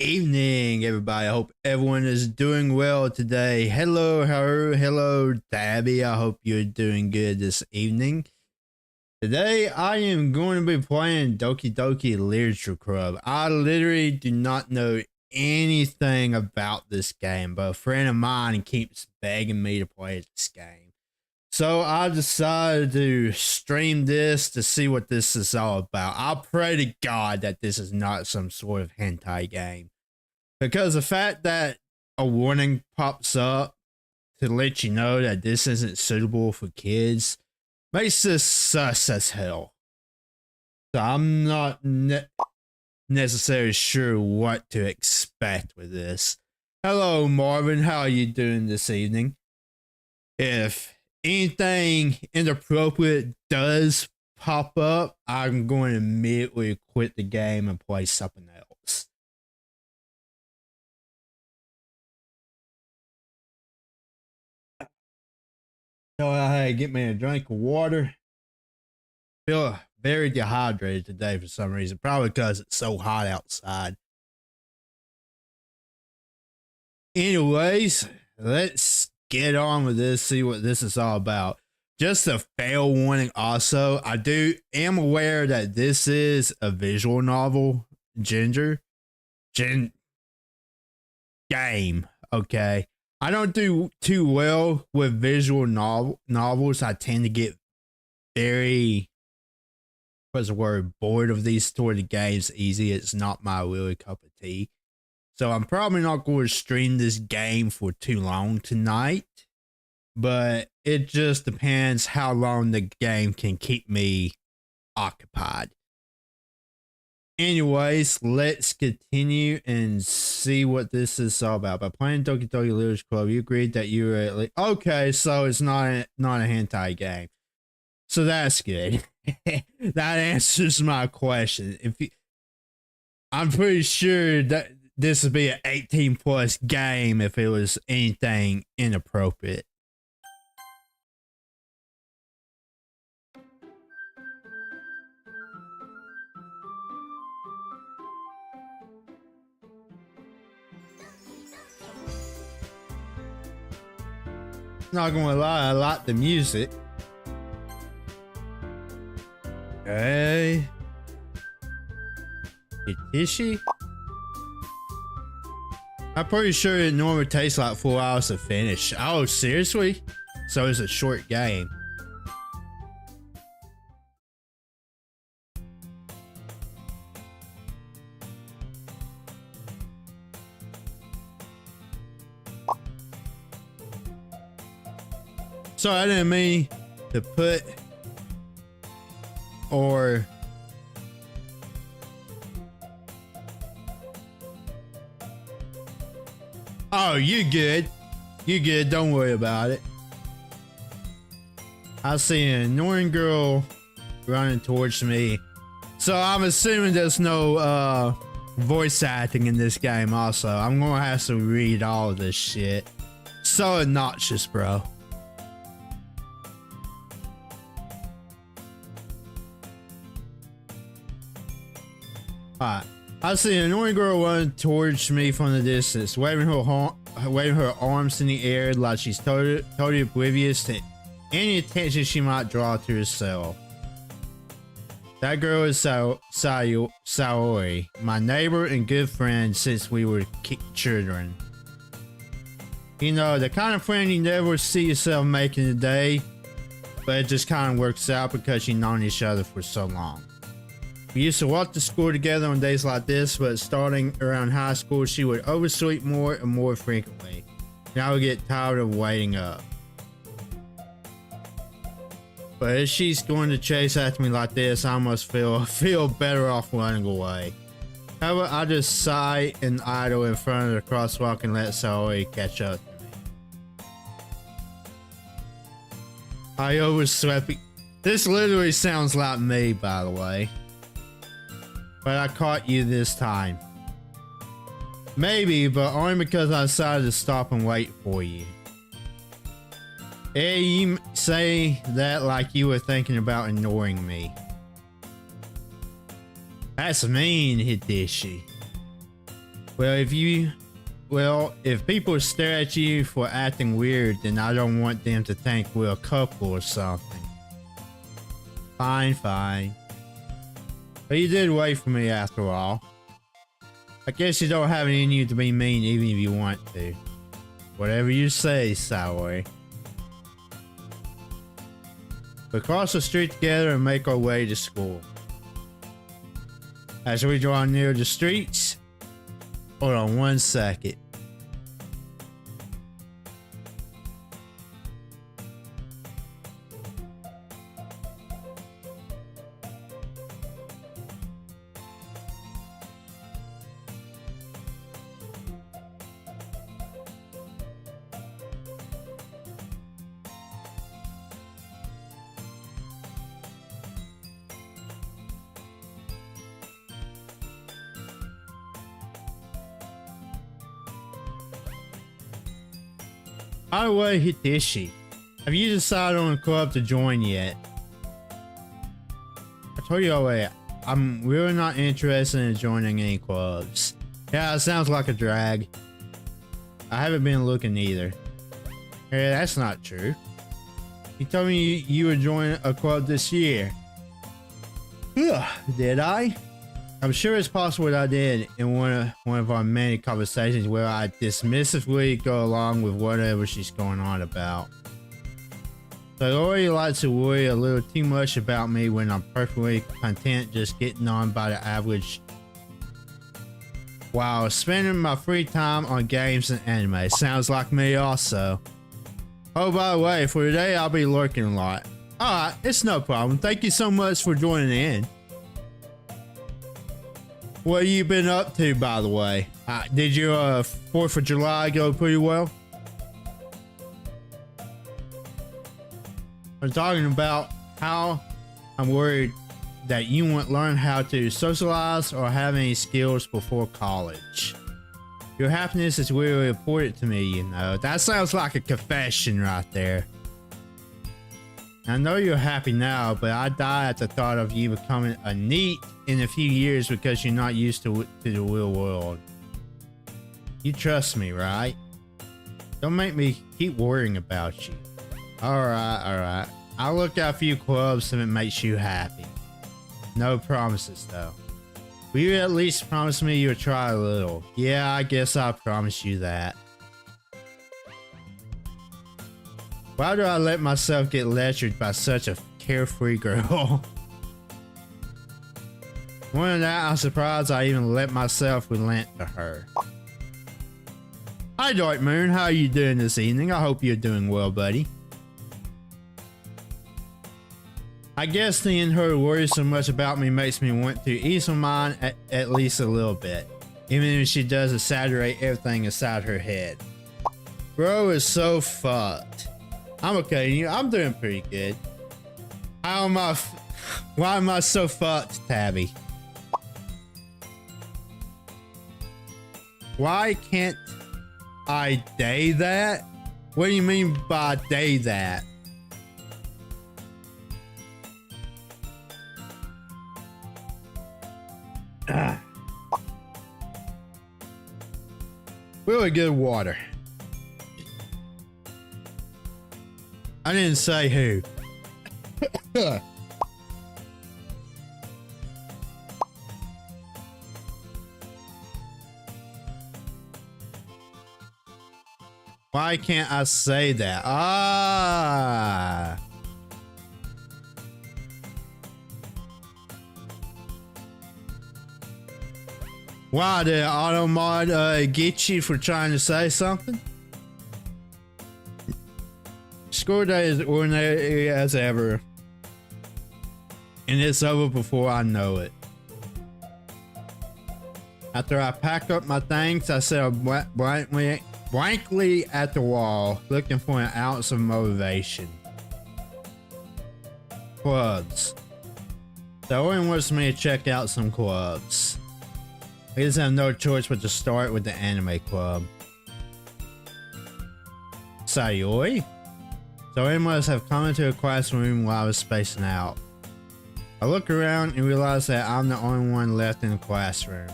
Evening, everybody. I hope everyone is doing well today. Hello, Tabby. I hope you're doing good this evening. Today, I am going to be playing Doki Doki Literature Club. I literally do not know anything about this game, but a friend of mine keeps begging me to play this game. So I decided to stream this to see what this is all about. I pray to God that this is not some sort of hentai game. Because the fact that a warning pops up to let you know that this isn't suitable for kids makes this sus as hell. So I'm not necessarily sure what to expect with this. Hello, Marvin. How are you doing this evening? If anything inappropriate does pop up, I'm going to immediately quit the game and play something else. So I had to get me a drink of water. Feel very dehydrated today for some reason. Probably because it's so hot outside. Anyways, let's get on with this, see what this is all about. Just a fail warning also. I am aware that this is a visual novel, game. Okay. I don't do too well with visual novels. I tend to get very, bored of these sort of games easy. It's not my really cup of tea. So I'm probably not going to stream this game for too long tonight. But it just depends how long the game can keep me occupied. Anyways, let's continue and see what this is all about. By playing Doki Doki Literature Club, you agreed that you were at least... Okay, so it's not a hentai game. So that's good. That answers my question. I'm pretty sure that this would be an 18 plus game if it was anything inappropriate. Not gonna lie, I like the music. Okay. Itishi? I'm pretty sure it normally takes like 4 hours to finish. Oh, seriously? So it's a short game. Sorry, I didn't mean to put or oh, you good. You good, don't worry about it. I see an annoying girl running towards me. So I'm assuming there's no voice acting in this game also. I'm gonna have to read all of this shit. So obnoxious, bro. Alright, I see an annoying girl running towards me from the distance, waving her arms in the air like she's totally oblivious to any attention she might draw to herself. That girl is Saori, my neighbor and good friend since we were children. You know, the kind of friend you never see yourself making today, but it just kind of works out because you've known each other for so long. We used to walk to school together on days like this, but starting around high school, she would oversleep more and more frequently. And I would get tired of waiting up. But if she's going to chase after me like this, I must feel better off running away. However, I just sigh and idle in front of the crosswalk and let Saori catch up to me. I overslept. This literally sounds like me, by the way. But I caught you this time. Maybe, but only because I decided to stop and wait for you. Hey, you say that like you were thinking about ignoring me. That's mean, Hideshi. If people stare at you for acting weird, then I don't want them to think we're a couple or something. Fine, fine. But you did wait for me after all. I guess you don't have it in you to be mean even if you want to. Whatever you say, Saori. We cross the street together and make our way to school. As we draw near the streets, hold on 1 second. By the way, Hitishi, have you decided on a club to join yet? I told you already, I'm really not interested in joining any clubs. Yeah, it sounds like a drag. I haven't been looking either. Hey, that's not true. You told me you would join a club this year. Ugh, did I? I'm sure it's possible that I did in one of our many conversations where I dismissively go along with whatever she's going on about. So Lori likes to worry a little too much about me when I'm perfectly content just getting on by the average while spending my free time on games and anime. Sounds like me also. Oh, by the way, for today I'll be lurking a lot. Alright, it's no problem. Thank you so much for joining in. What have you been up to, by the way? Did your 4th of July go pretty well? I'm talking about how I'm worried that you won't learn how to socialize or have any skills before college. Your happiness is really important to me, you know. That sounds like a confession right there. I know you're happy now, but I die at the thought of you becoming a NEET in a few years because you're not used to the real world. You trust me, right? Don't make me keep worrying about you. Alright. I'll look at a few clubs if it makes you happy. No promises, though. Will you at least promise me you'll try a little? Yeah, I guess I'll promise you that. Why do I let myself get lectured by such a carefree girl? More than that, I'm surprised I even let myself relent to her. Hi Dark Moon, how are you doing this evening? I hope you're doing well, buddy. I guess seeing her worry so much about me makes me want to ease her mind at least a little bit. Even if she does exaggerate everything inside her head. Bro is so fucked. I'm okay, I'm doing pretty good. Why am I so fucked, Tabby? Why can't I day that? What do you mean by day that? Really good water. I didn't say who. Why can't I say that? Ah. Why did auto mod get you for trying to say something? School day is ordinary as ever, and it's over before I know it. After I packed up my things, I sat blankly at the wall, looking for an ounce of motivation. Clubs. The Owen wants me to check out some clubs. I guess I have no choice but to start with the anime club. Sayori? So I must have come into a classroom while I was spacing out. I look around and realize that I'm the only one left in the classroom.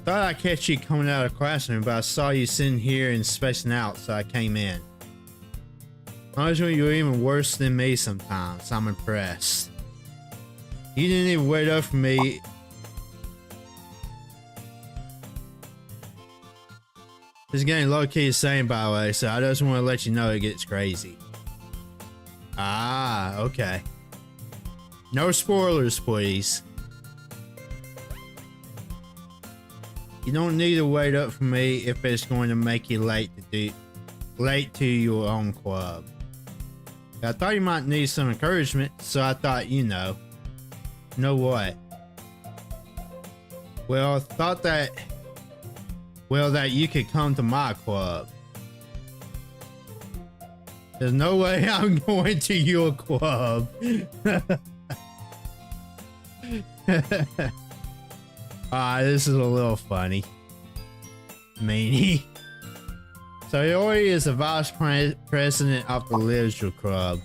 thought I catch you coming out of the classroom, but I saw you sitting here and spacing out, so I came in. Honestly, you're even worse than me sometimes. I'm impressed. You didn't even wait up for me. This is getting low-key insane, by the way, so I just want to let you know it gets crazy. Ah, okay. No spoilers, please. You don't need to wait up for me if it's going to make you late to your own club. I thought you might need some encouragement, so I thought, you know what? Well, that you could come to my club. There's no way I'm going to your club. This is a little funny. Meanie. So Sayori is the vice president of the literature club.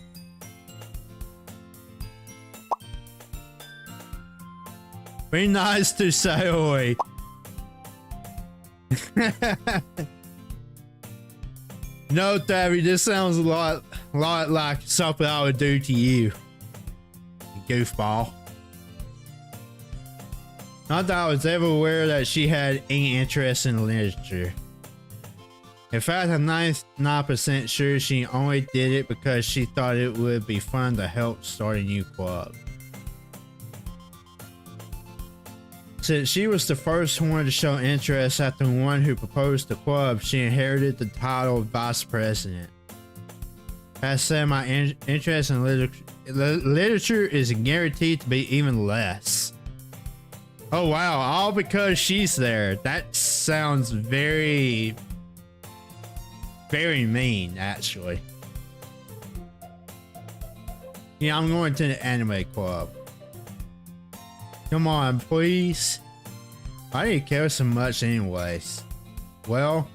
Be nice to Sayori. No, Tabby, this sounds a lot like something I would do to you. You goofball. Not that I was ever aware that she had any interest in literature. In fact, I'm 99% sure she only did it because she thought it would be fun to help start a new club. Since she was the first one to show interest after the one who proposed the club, she inherited the title of vice president. That said, my interest in literature is guaranteed to be even less. Oh wow, all because she's there. That sounds very mean, actually. Yeah, I'm going to the anime club. Come on, please. I didn't care so much anyways. Well,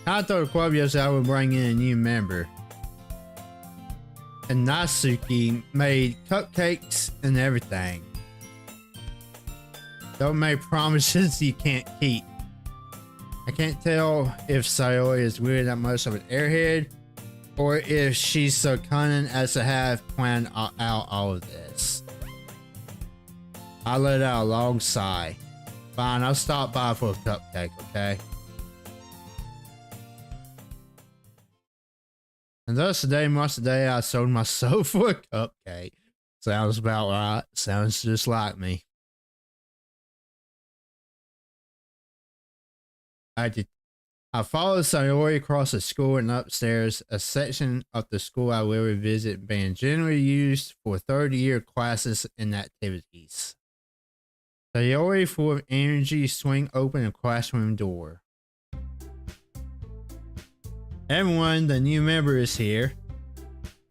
I thought the club yesterday I would bring in a new member. And Natsuki made cupcakes and everything. Don't make promises you can't keep. I can't tell if Sayori is really that much of an airhead, or if she's so cunning as to have planned out all of this. I let out a long sigh. Fine, I'll stop by for a cupcake, okay? And thus today marks the day I sold my soul for a cupcake. Sounds about right. Sounds just like me. I followed Sayori across the school and upstairs, a section of the school I will revisit being generally used for third-year classes and activities. Sayori, full of energy, swung open a classroom door. Everyone, the new member is here.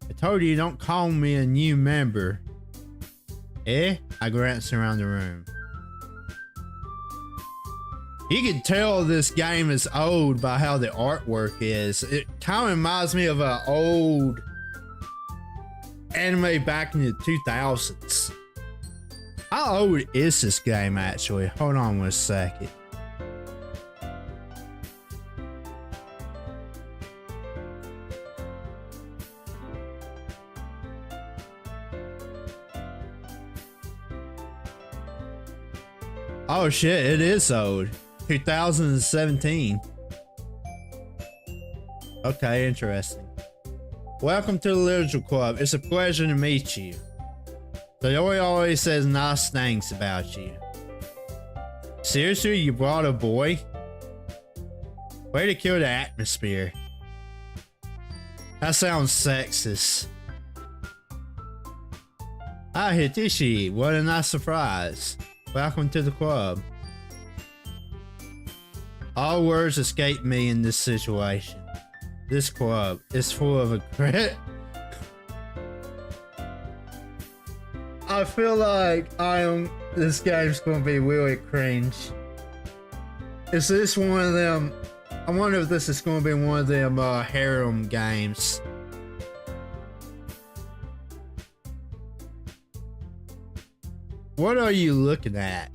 I told you don't call me a new member. Eh? I glanced around the room. You can tell this game is old by how the artwork is. It kind of reminds me of an old anime back in the 2000s. How old is this game actually? Hold on one second. Oh shit, it is old. 2017. Okay, interesting. Welcome to the Literature Club. It's a pleasure to meet you. Sayori always says nice things about you. Seriously, you brought a boy? Way to kill the atmosphere. That sounds sexist. Ah, Hitishi, what a nice surprise. Welcome to the club. All words escape me in this situation. This club is full of regret. I feel like this game's gonna be really cringe. Is this one of them? I wonder if this is gonna be one of them harem games. What are you looking at?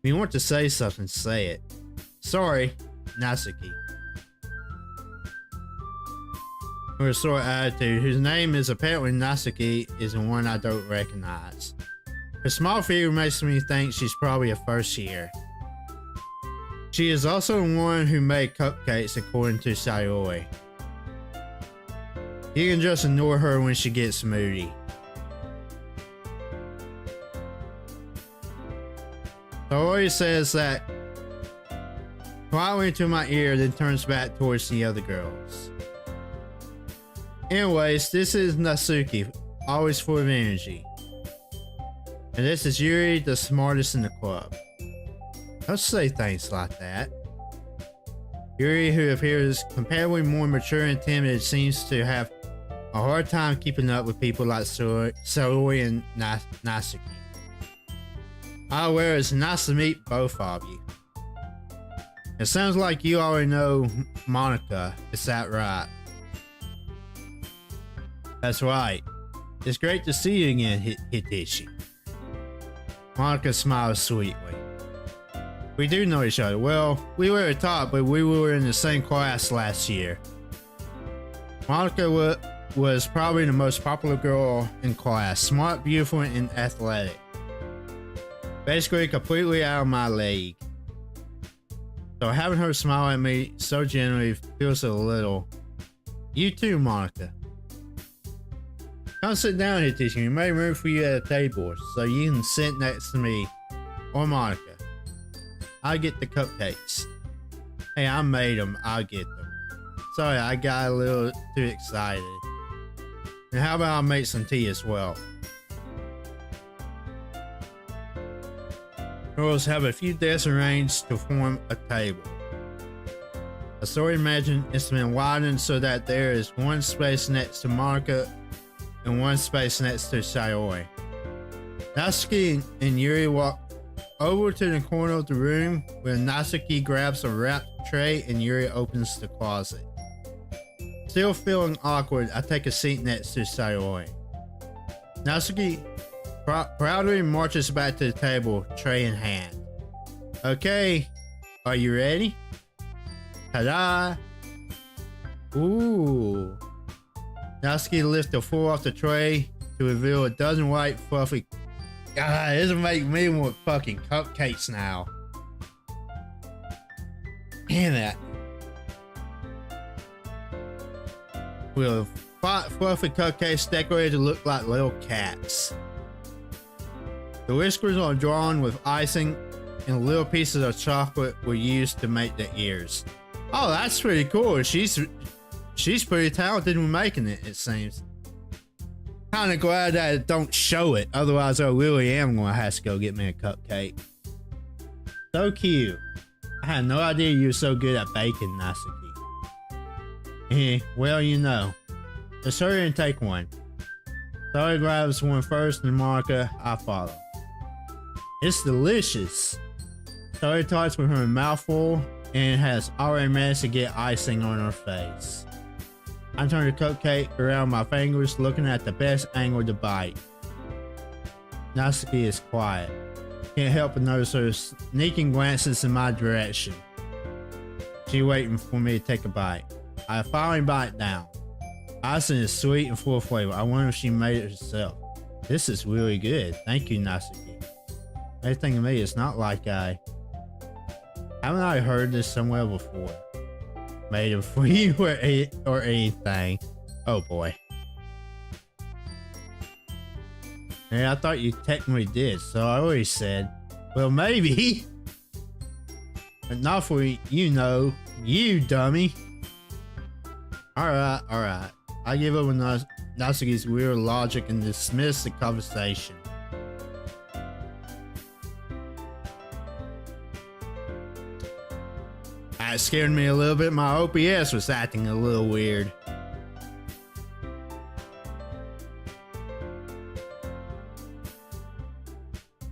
you want to say something, say it. Sorry, Natsuki. With a sort of attitude, whose name is apparently Natsuki, is the one I don't recognize. Her small figure makes me think she's probably a first year. She is also the one who made cupcakes according to Sayori. You can just ignore her when she gets moody. Sayori says that quietly to my ear, then turns back towards the other girls. Anyways, this is Natsuki, always full of energy. And this is Yuri, the smartest in the club. Don't say things like that. Yuri, who appears comparatively more mature and timid, seems to have a hard time keeping up with people like Sayori and Natsuki. Well, it's nice to meet both of you. It sounds like you already know Monica, is that right? That's right. It's great to see you again, Hitishi. Monica smiles sweetly. We do know each other. Well, we were taught, but we were in the same class last year. Monica was probably the most popular girl in class. Smart, beautiful, and athletic. Basically, completely out of my league. So having her smile at me so genuinely feels a little. You too, Monica. Come sit down here, teacher. We made room for you at a table, so you can sit next to me or Monica. I'll get the cupcakes. Hey, I made them. I'll get them. Sorry, I got a little too excited. And how about I make some tea as well? Girls have a few desks arranged to form a table. A story imagine it's been widened so that there is one space next to Monica and one space next to Sayori. Natsuki and Yuri walk over to the corner of the room where Natsuki grabs a wrapped tray and Yuri opens the closet. Still feeling awkward, I take a seat next to Sayori. Natsuki proudly marches back to the table, tray in hand. Okay, are you ready? Ta-da! Ooh. Natsuki lifts the four off the tray to reveal a dozen white fluffy. God, this will make me want fucking cupcakes now. Damn it. With fluffy cupcakes decorated to look like little cats. The whiskers are drawn with icing and little pieces of chocolate were used to make the ears. Oh, that's pretty cool. She's pretty talented in making it, it seems. Kinda glad that it don't show it, otherwise I really am gonna have to go get me a cupcake. So cute. I had no idea you were so good at baking, Natsuki. Well, you know. Just hurry and take one. Sorry grabs one first and Monica, I follow. It's delicious. Sorry talks with her mouth full and has already managed to get icing on her face. I turn the cupcake around my fingers, looking at the best angle to bite. Natsuki is quiet. Can't help but notice her sneaking glances in my direction. She's waiting for me to take a bite. I finally bite down. Icing is sweet and full of flavor. I wonder if she made it herself. This is really good. Thank you, Natsuki. Everything to me is not like haven't I heard this somewhere before? Made it for you or anything. Oh boy. Yeah, I thought you technically did, so I always said, well, maybe. But not for you know, you dummy. Alright. I give up on Natsuki's weird logic and dismiss the conversation. That scared me a little bit. My OPS was acting a little weird.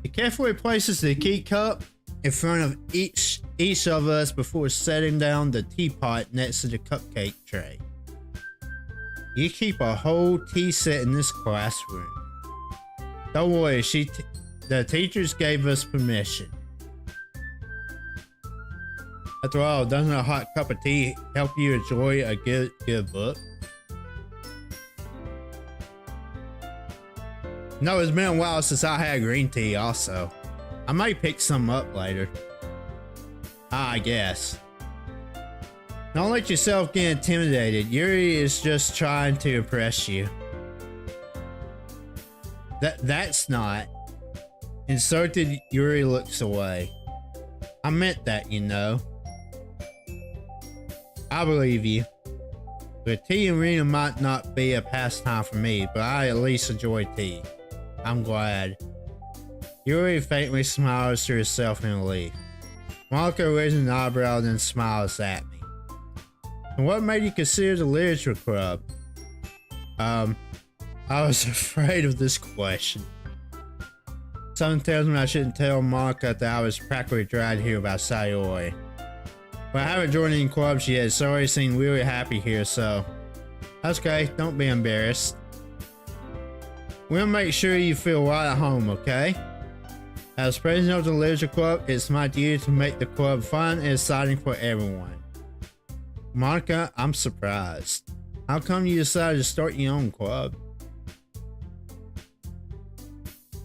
He carefully places the key cup in front of each of us before setting down the teapot next to the cupcake tray. You keep a whole tea set in this classroom. Don't worry, the teachers gave us permission. After all, doesn't a hot cup of tea help you enjoy a good book? No, it's been a while since I had green tea also. I might pick some up later. I guess. Don't let yourself get intimidated. Yuri is just trying to impress you. That's not. Insulted, Yuri looks away. I meant that, you know. I believe you. But tea and reading might not be a pastime for me, but I at least enjoy tea. I'm glad. Yuri faintly smiles to herself in relief. Monica raises an eyebrow, then smiles at me. And what made you consider the literature club? I was afraid of this question. Something tells me I shouldn't tell Monica that I was practically dragged here by Sayori. But I haven't joined any clubs yet. Sayori seemed really happy here, so that's okay. Don't be embarrassed. We'll make sure you feel right at home, okay? As president of the literature club, it's my duty to make the club fun and exciting for everyone. Monica, I'm surprised. How come you decided to start your own club?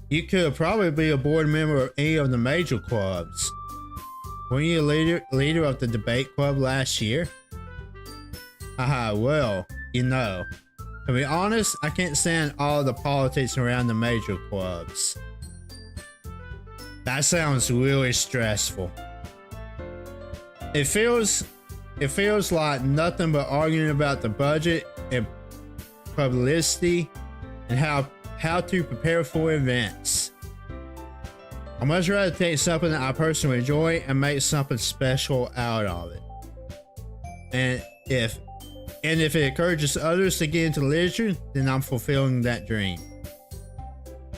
You could probably be a board member of any of the major clubs. Weren't you leader of the debate club last year? Well, you know. To be honest, I can't stand all the politics around the major clubs. That sounds really stressful. It feels like nothing but arguing about the budget and publicity and how to prepare for events. I much rather take something that I personally enjoy and make something special out of it. And if it encourages others to get into literature, then I'm fulfilling that dream.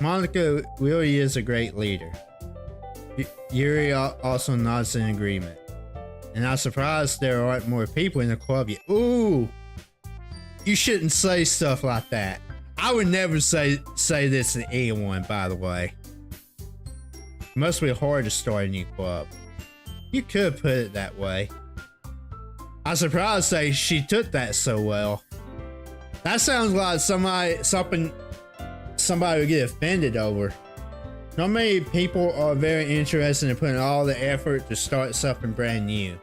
Monica really is a great leader. Yuri also nods in agreement. And I'm surprised there aren't more people in the club yet. Ooh! You shouldn't say stuff like that. I would never say this to anyone, by the way. It must be hard to start a new club. You could put it that way. I'm surprised that she took that so well. That sounds like somebody would get offended over. Not many people are very interested in putting all the effort to start something brand new.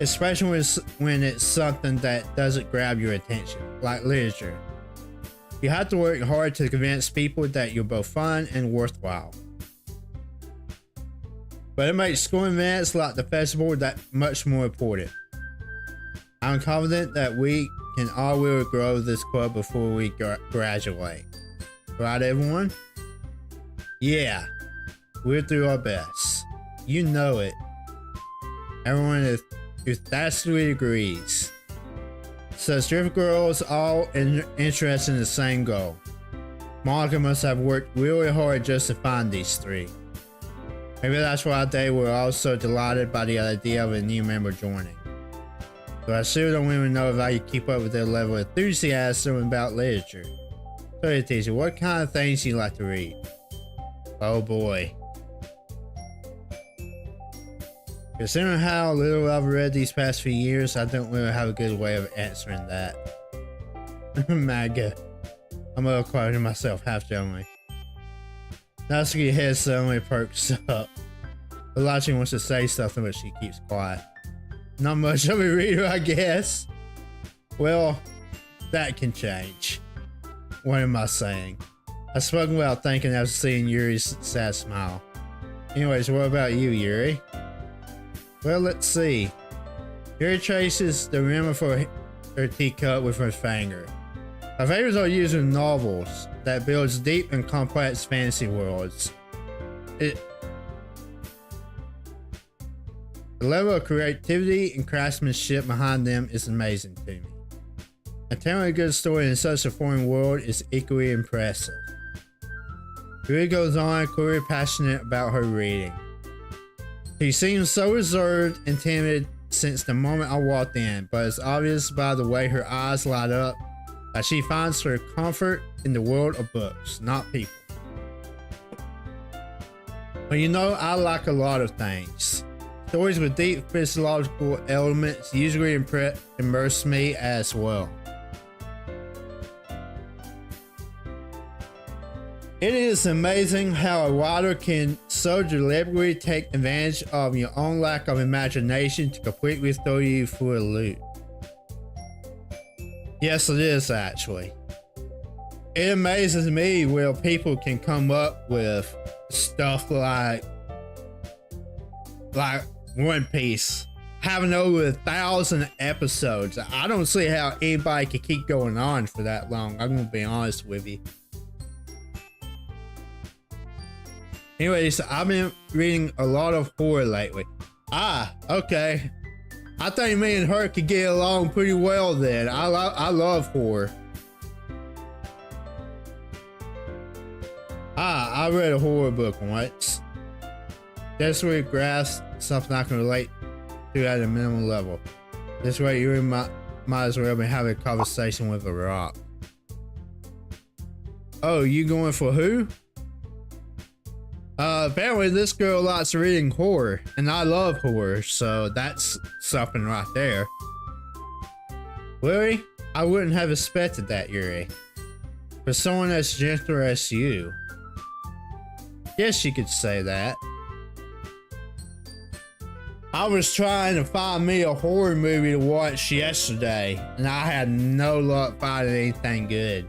Especially when it's something that doesn't grab your attention, like literature. You have to work hard to convince people that you're both fun and worthwhile. But it makes school events like the festival that much more important. I'm confident that we can all really grow this club before we graduate. Right, everyone? Yeah, we'll do our best. You know it. Everyone enthusiastically agrees. Such drift girls all interested in the same goal. Monica must have worked really hard just to find these three. Maybe that's why they were all so delighted by the idea of a new member joining. But I still don't even know if I can keep up with their level of enthusiasm about literature. So, teacher, what kind of things do you like to read? Oh boy. Considering how little I've read these past few years, I don't really have a good way of answering that. Maga. I'm a little quiet to myself, half jokingly. Natsuki's head suddenly perks up. Elachi wants to say something, but she keeps quiet. Not much of a reader, I guess. Well, that can change. What am I saying? I spoke without thinking after seeing Yuri's sad smile. Anyways, what about you, Yuri? Well, let's see. Yuri traces the rim of her teacup with her finger. Her favorites are using novels that builds deep and complex fantasy worlds. The level of creativity and craftsmanship behind them is amazing to me. And telling a good story in such a foreign world is equally impressive. Yuri goes on, clearly passionate about her reading. She seems so reserved and timid since the moment I walked in, but it's obvious by the way her eyes light up that she finds her comfort in the world of books, not people. But you know, I like a lot of things. Stories with deep physiological elements usually immerse me as well. It is amazing how a writer can so deliberately take advantage of your own lack of imagination to completely throw you for a loop. Yes, it is actually. It amazes me where people can come up with stuff like One Piece having over 1,000 episodes. I don't see how anybody could keep going on for that long. I'm gonna be honest with you. Anyways, I've been reading a lot of horror lately. Ah, okay. I think me and her could get along pretty well then. I love horror. I read a horror book once. Desperate grasp something I can relate to at a minimal level. This way you might as well be having a conversation with a rock. Oh, you going for who? Apparently this girl likes reading horror, and I love horror, so that's something right there. Really? I wouldn't have expected that, Yuri. For someone as gentle as you. Yes, you could say that. I was trying to find me a horror movie to watch yesterday, and I had no luck finding anything good.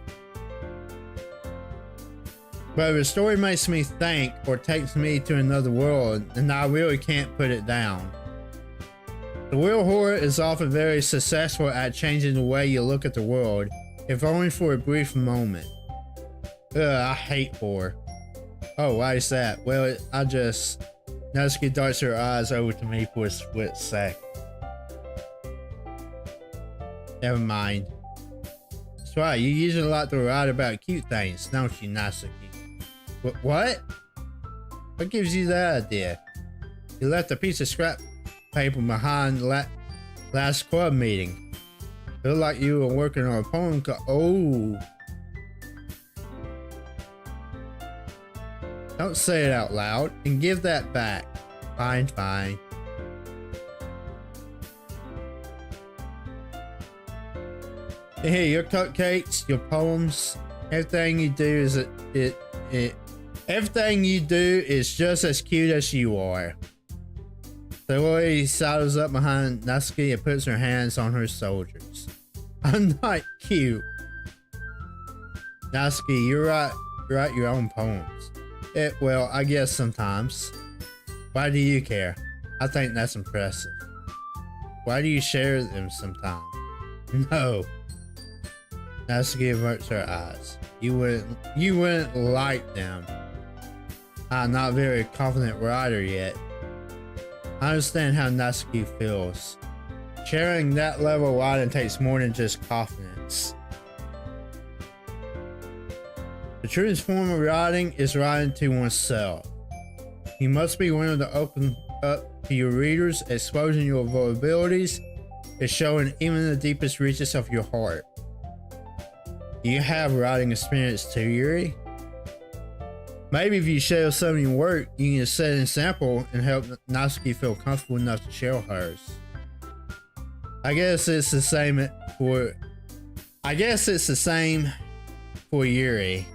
But if a story makes me think or takes me to another world, then I really can't put it down. The real horror is often very successful at changing the way you look at the world, if only for a brief moment. Ugh, I hate horror. Oh, why is that? Well, Natsuki darts her eyes over to me for a split sec. Never mind. That's right, you usually like to write about cute things, don't you, Natsuki? What? What gives you that idea? You left a piece of scrap paper behind last club meeting. Feel like you were working on a poem oh. Don't say it out loud and give that back. Fine, fine. Hey, your cupcakes, your poems, everything you do is everything you do is just as cute as you are. The lady sidles up behind Natsuki and puts her hands on her shoulders. I'm not cute. Natsuki, you write your own poems. Well, I guess sometimes. Why do you care? I think that's impressive. Why do you share them sometimes? No. Natsuki averts her eyes. You wouldn't like them. I'm not a very confident writer yet. I understand how Natsuki feels. Sharing that level of writing takes more than just confidence. The truest form of writing is writing to oneself. You must be willing to open up to your readers, exposing your vulnerabilities and showing even the deepest reaches of your heart. Do you have writing experience too, Yuri? Maybe if you share some of your work, you can set an example and help Natsuki feel comfortable enough to share hers. I guess it's the same for Yuri.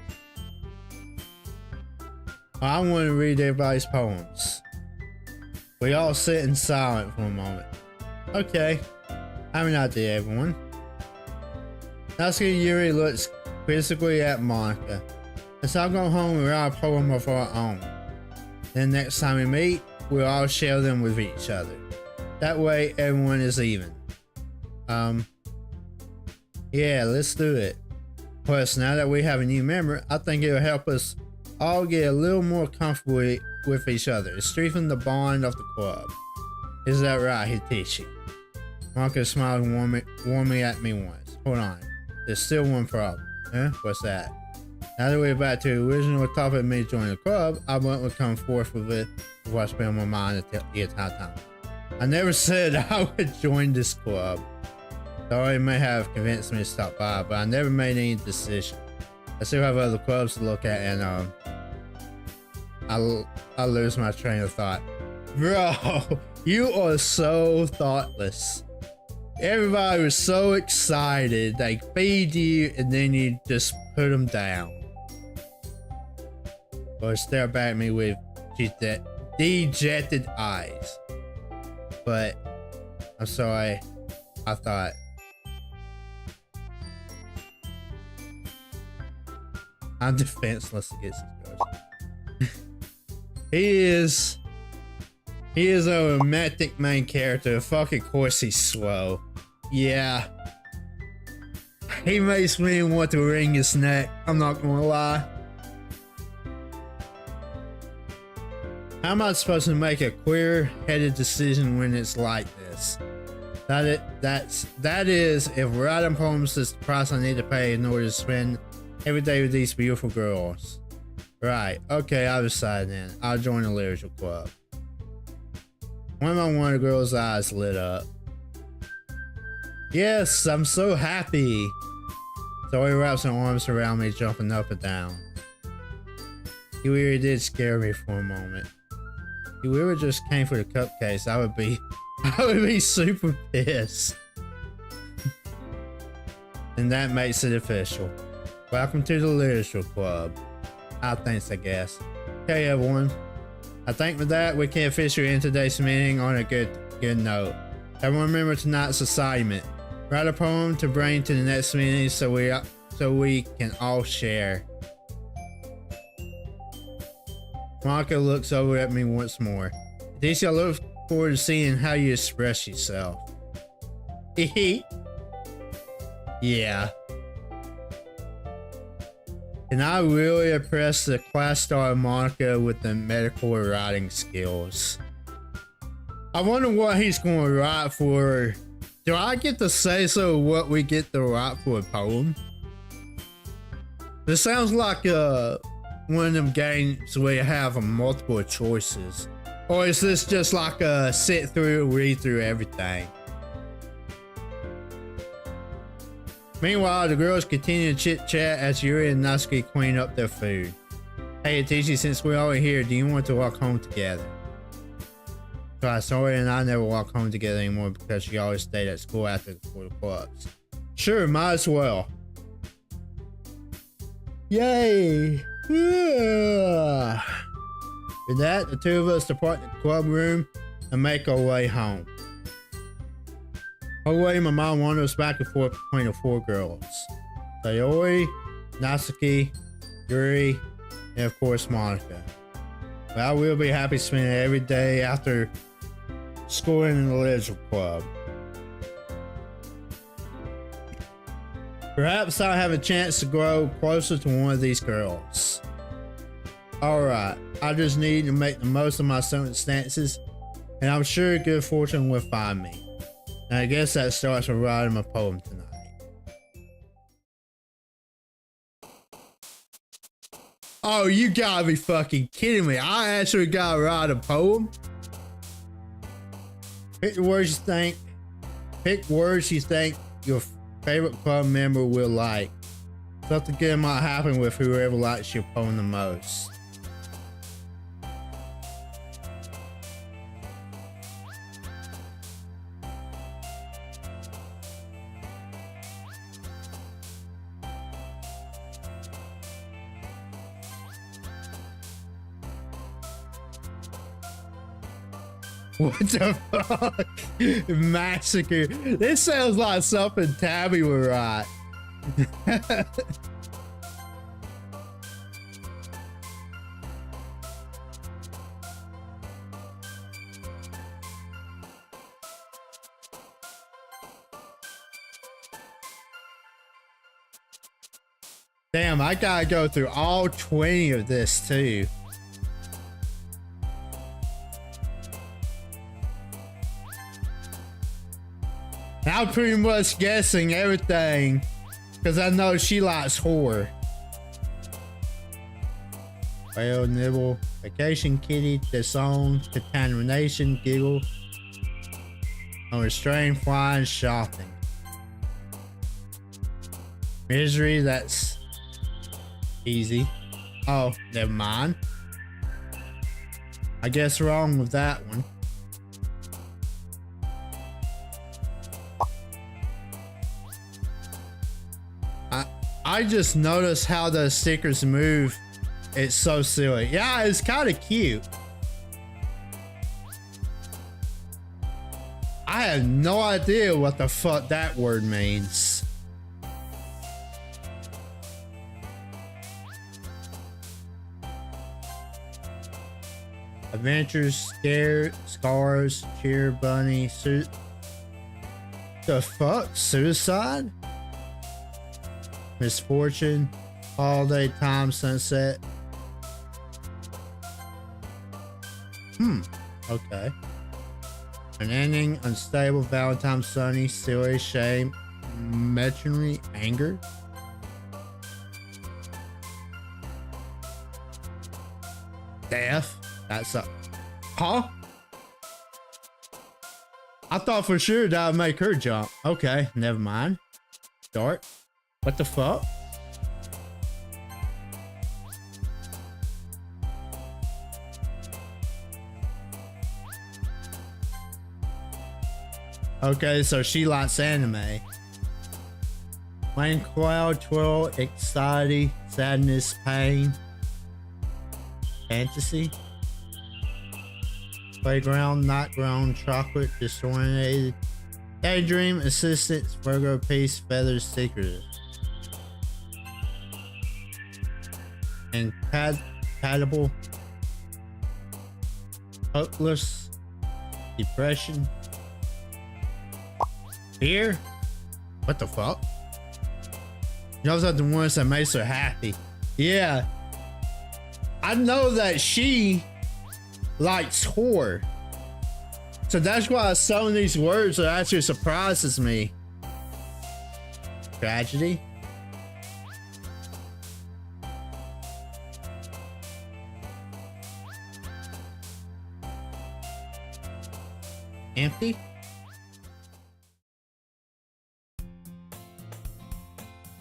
I want to read everybody's poems. We all sit in silence for a moment. Okay, I have an idea, everyone. Natsuki and Yuri looks quizzically at Monica. Let's all go home and write a poem of our own. Then next time we meet, we'll all share them with each other. That way everyone is even. Yeah, let's do it. Plus, now that we have a new member, I think it'll help us all get a little more comfortable with each other, strengthen the bond of the club. Is that right, Hitachi? Monica smiled warmly at me once. Hold on, there's still one problem. Huh? What's that? Now that we're back to the original topic of me joining the club, I won't come forth with it of what's been on my mind the entire time. I never said I would join this club. Though it may have convinced me to stop by, but I never made any decision. I still have other clubs to look at, and I lose my train of thought. Bro, You are so thoughtless. Everybody was so excited. They feed you and then you just put them down. Or stare back at me with dejected eyes. But I'm sorry. I thought. I'm defenseless against this girl. He is a romantic main character. Fucking course he's slow. Yeah. He makes me want to wring his neck. I'm not gonna lie. How am I supposed to make a clear-headed decision when it's like this? That is if writing poems is the price I need to pay in order to spend every day with these beautiful girls. Right, okay, I've decided then. I'll join the literature club. One by one, the girl's eyes lit up. Yes, I'm so happy. Zoe wraps her arms around me, jumping up and down. You really did scare me for a moment. If you ever just came for the cupcakes, I would be super pissed. And that makes it official. Welcome to the literature club. Thanks, I guess. Okay, everyone. I think with that, we can officially end today's meeting on a good note. Everyone remember tonight's assignment. Write a poem to bring to the next meeting so we can all share. Monica looks over at me once more. Tisha, I look forward to seeing how you express yourself. Yeah. Can I really impress the class star Monica with the medical writing skills? I wonder what he's going to write for. Do I get to say so what we get to write for a poem? This sounds like one of them games where you have multiple choices. Or is this just like a sit through, read through everything? Meanwhile, the girls continue to chit chat as Yuri and Natsuki clean up their food. Hey Atishi, since we're all here, do you want to walk home together? Sorry, and I never walk home together anymore because she always stayed at school after the clubs. Sure, might as well. Yay! Yeah. With that, the two of us depart the club room and make our way home. On the way, my mom wanders back and forth between the four girls. Sayori, Natsuki, Yuri, and of course Monica. But I will be happy spending every day after school in the literature club. Perhaps I'll have a chance to grow closer to one of these girls. Alright, I just need to make the most of my circumstances, and I'm sure good fortune will find me. And I guess that starts with writing my poem tonight. Oh, you gotta be fucking kidding me. I actually gotta write a poem? Pick the words you think. Pick words you think your favorite club member will like. Something good might happen with whoever likes your poem the most. What the fuck? Massacre. This sounds like something Tabby would write. Damn, I gotta go through all 20 of this too. I'm pretty much guessing everything because I know she likes horror. Whale, nibble, vacation kitty, disown, contamination, giggle, unrestrained flying, shopping. Misery, that's easy. Oh, never mind. I guess wrong with that one. I just noticed how the stickers move. It's so silly. Yeah, it's kind of cute. I have no idea what the fuck that word means. Adventures, scare, scars, cheer, bunny, suit. The fuck? Suicide? Misfortune, holiday time, sunset. Okay. An ending, unstable, Valentine, sunny, silly, shame, matronly, anger. Death. That's a... Huh? I thought for sure that would make her jump. Okay, never mind. Start. What the fuck? Okay, so she likes anime. Rain cloud, twirl, anxiety, sadness, pain, fantasy. Playground, not grown, chocolate, disorientated, daydream, assistance, Virgo, peace, feathers, secretive. Incompatible, hopeless, depression, fear. What the fuck? Those are the ones that makes her happy. Yeah, I know that she likes horror, so that's why some of these words are actually surprises me. Tragedy. Empty.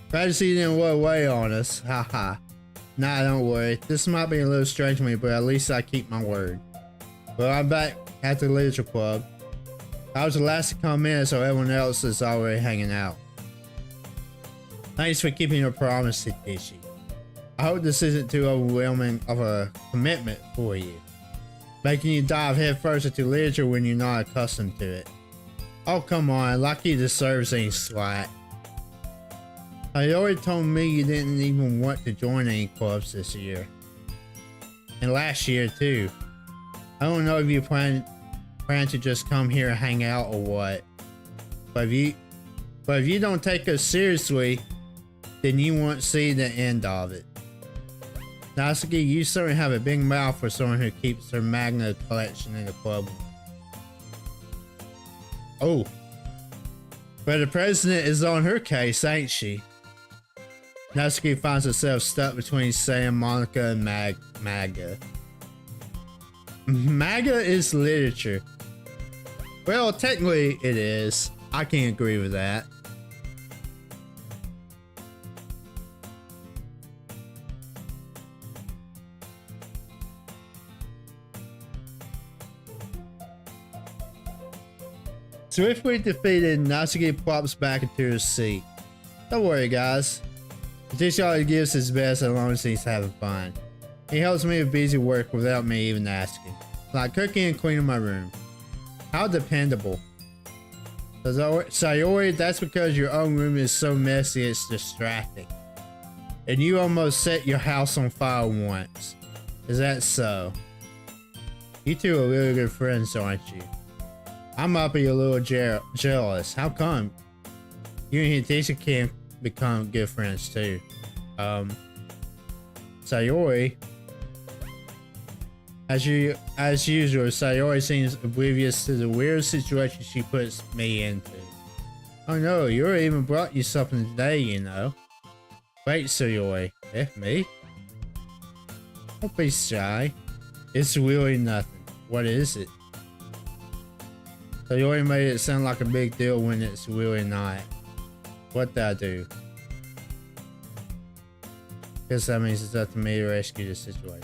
Tragedy didn't weigh on us. Haha. Nah, don't worry. This might be a little strange to me, but at least I keep my word. Well, I'm back at the literature club. I was the last to come in, so everyone else is already hanging out. Thanks for keeping your promise, Takeshi. I hope this isn't too overwhelming of a commitment for you, making you dive headfirst into literature when you're not accustomed to it. Oh, come on, like you deserve any slack. You already told me you didn't even want to join any clubs this year. And last year too. I don't know if you plan to just come here and hang out or what. But if you don't take us seriously, then you won't see the end of it. Natsuki, you certainly have a big mouth for someone who keeps her manga collection in the club. Oh. But the president is on her case, ain't she? Natsuki finds herself stuck between Santa Monica and MAGA. MAGA is literature. Well, technically it is. I can't agree with that. Swiftly defeated, Natsuki plops back into her seat. Don't worry, guys. Takeshi always gives his best as long as he's having fun. He helps me with busy work without me even asking. Like cooking and cleaning my room. How dependable. Sayori, that's because your own room is so messy it's distracting. And you almost set your house on fire once. Is that so? You two are really good friends, aren't you? I might be a little jealous. How come? You and Hitachi can't become good friends too. Sayori, as usual, Sayori seems oblivious to the weird situation she puts me into. Oh no, Yuri even brought you something today, you know. Wait, Sayori. Me? Don't be shy. It's really nothing. What is it? Sayori made it sound like a big deal when it's really not. What did I do? Guess that means it's up to me to rescue the situation.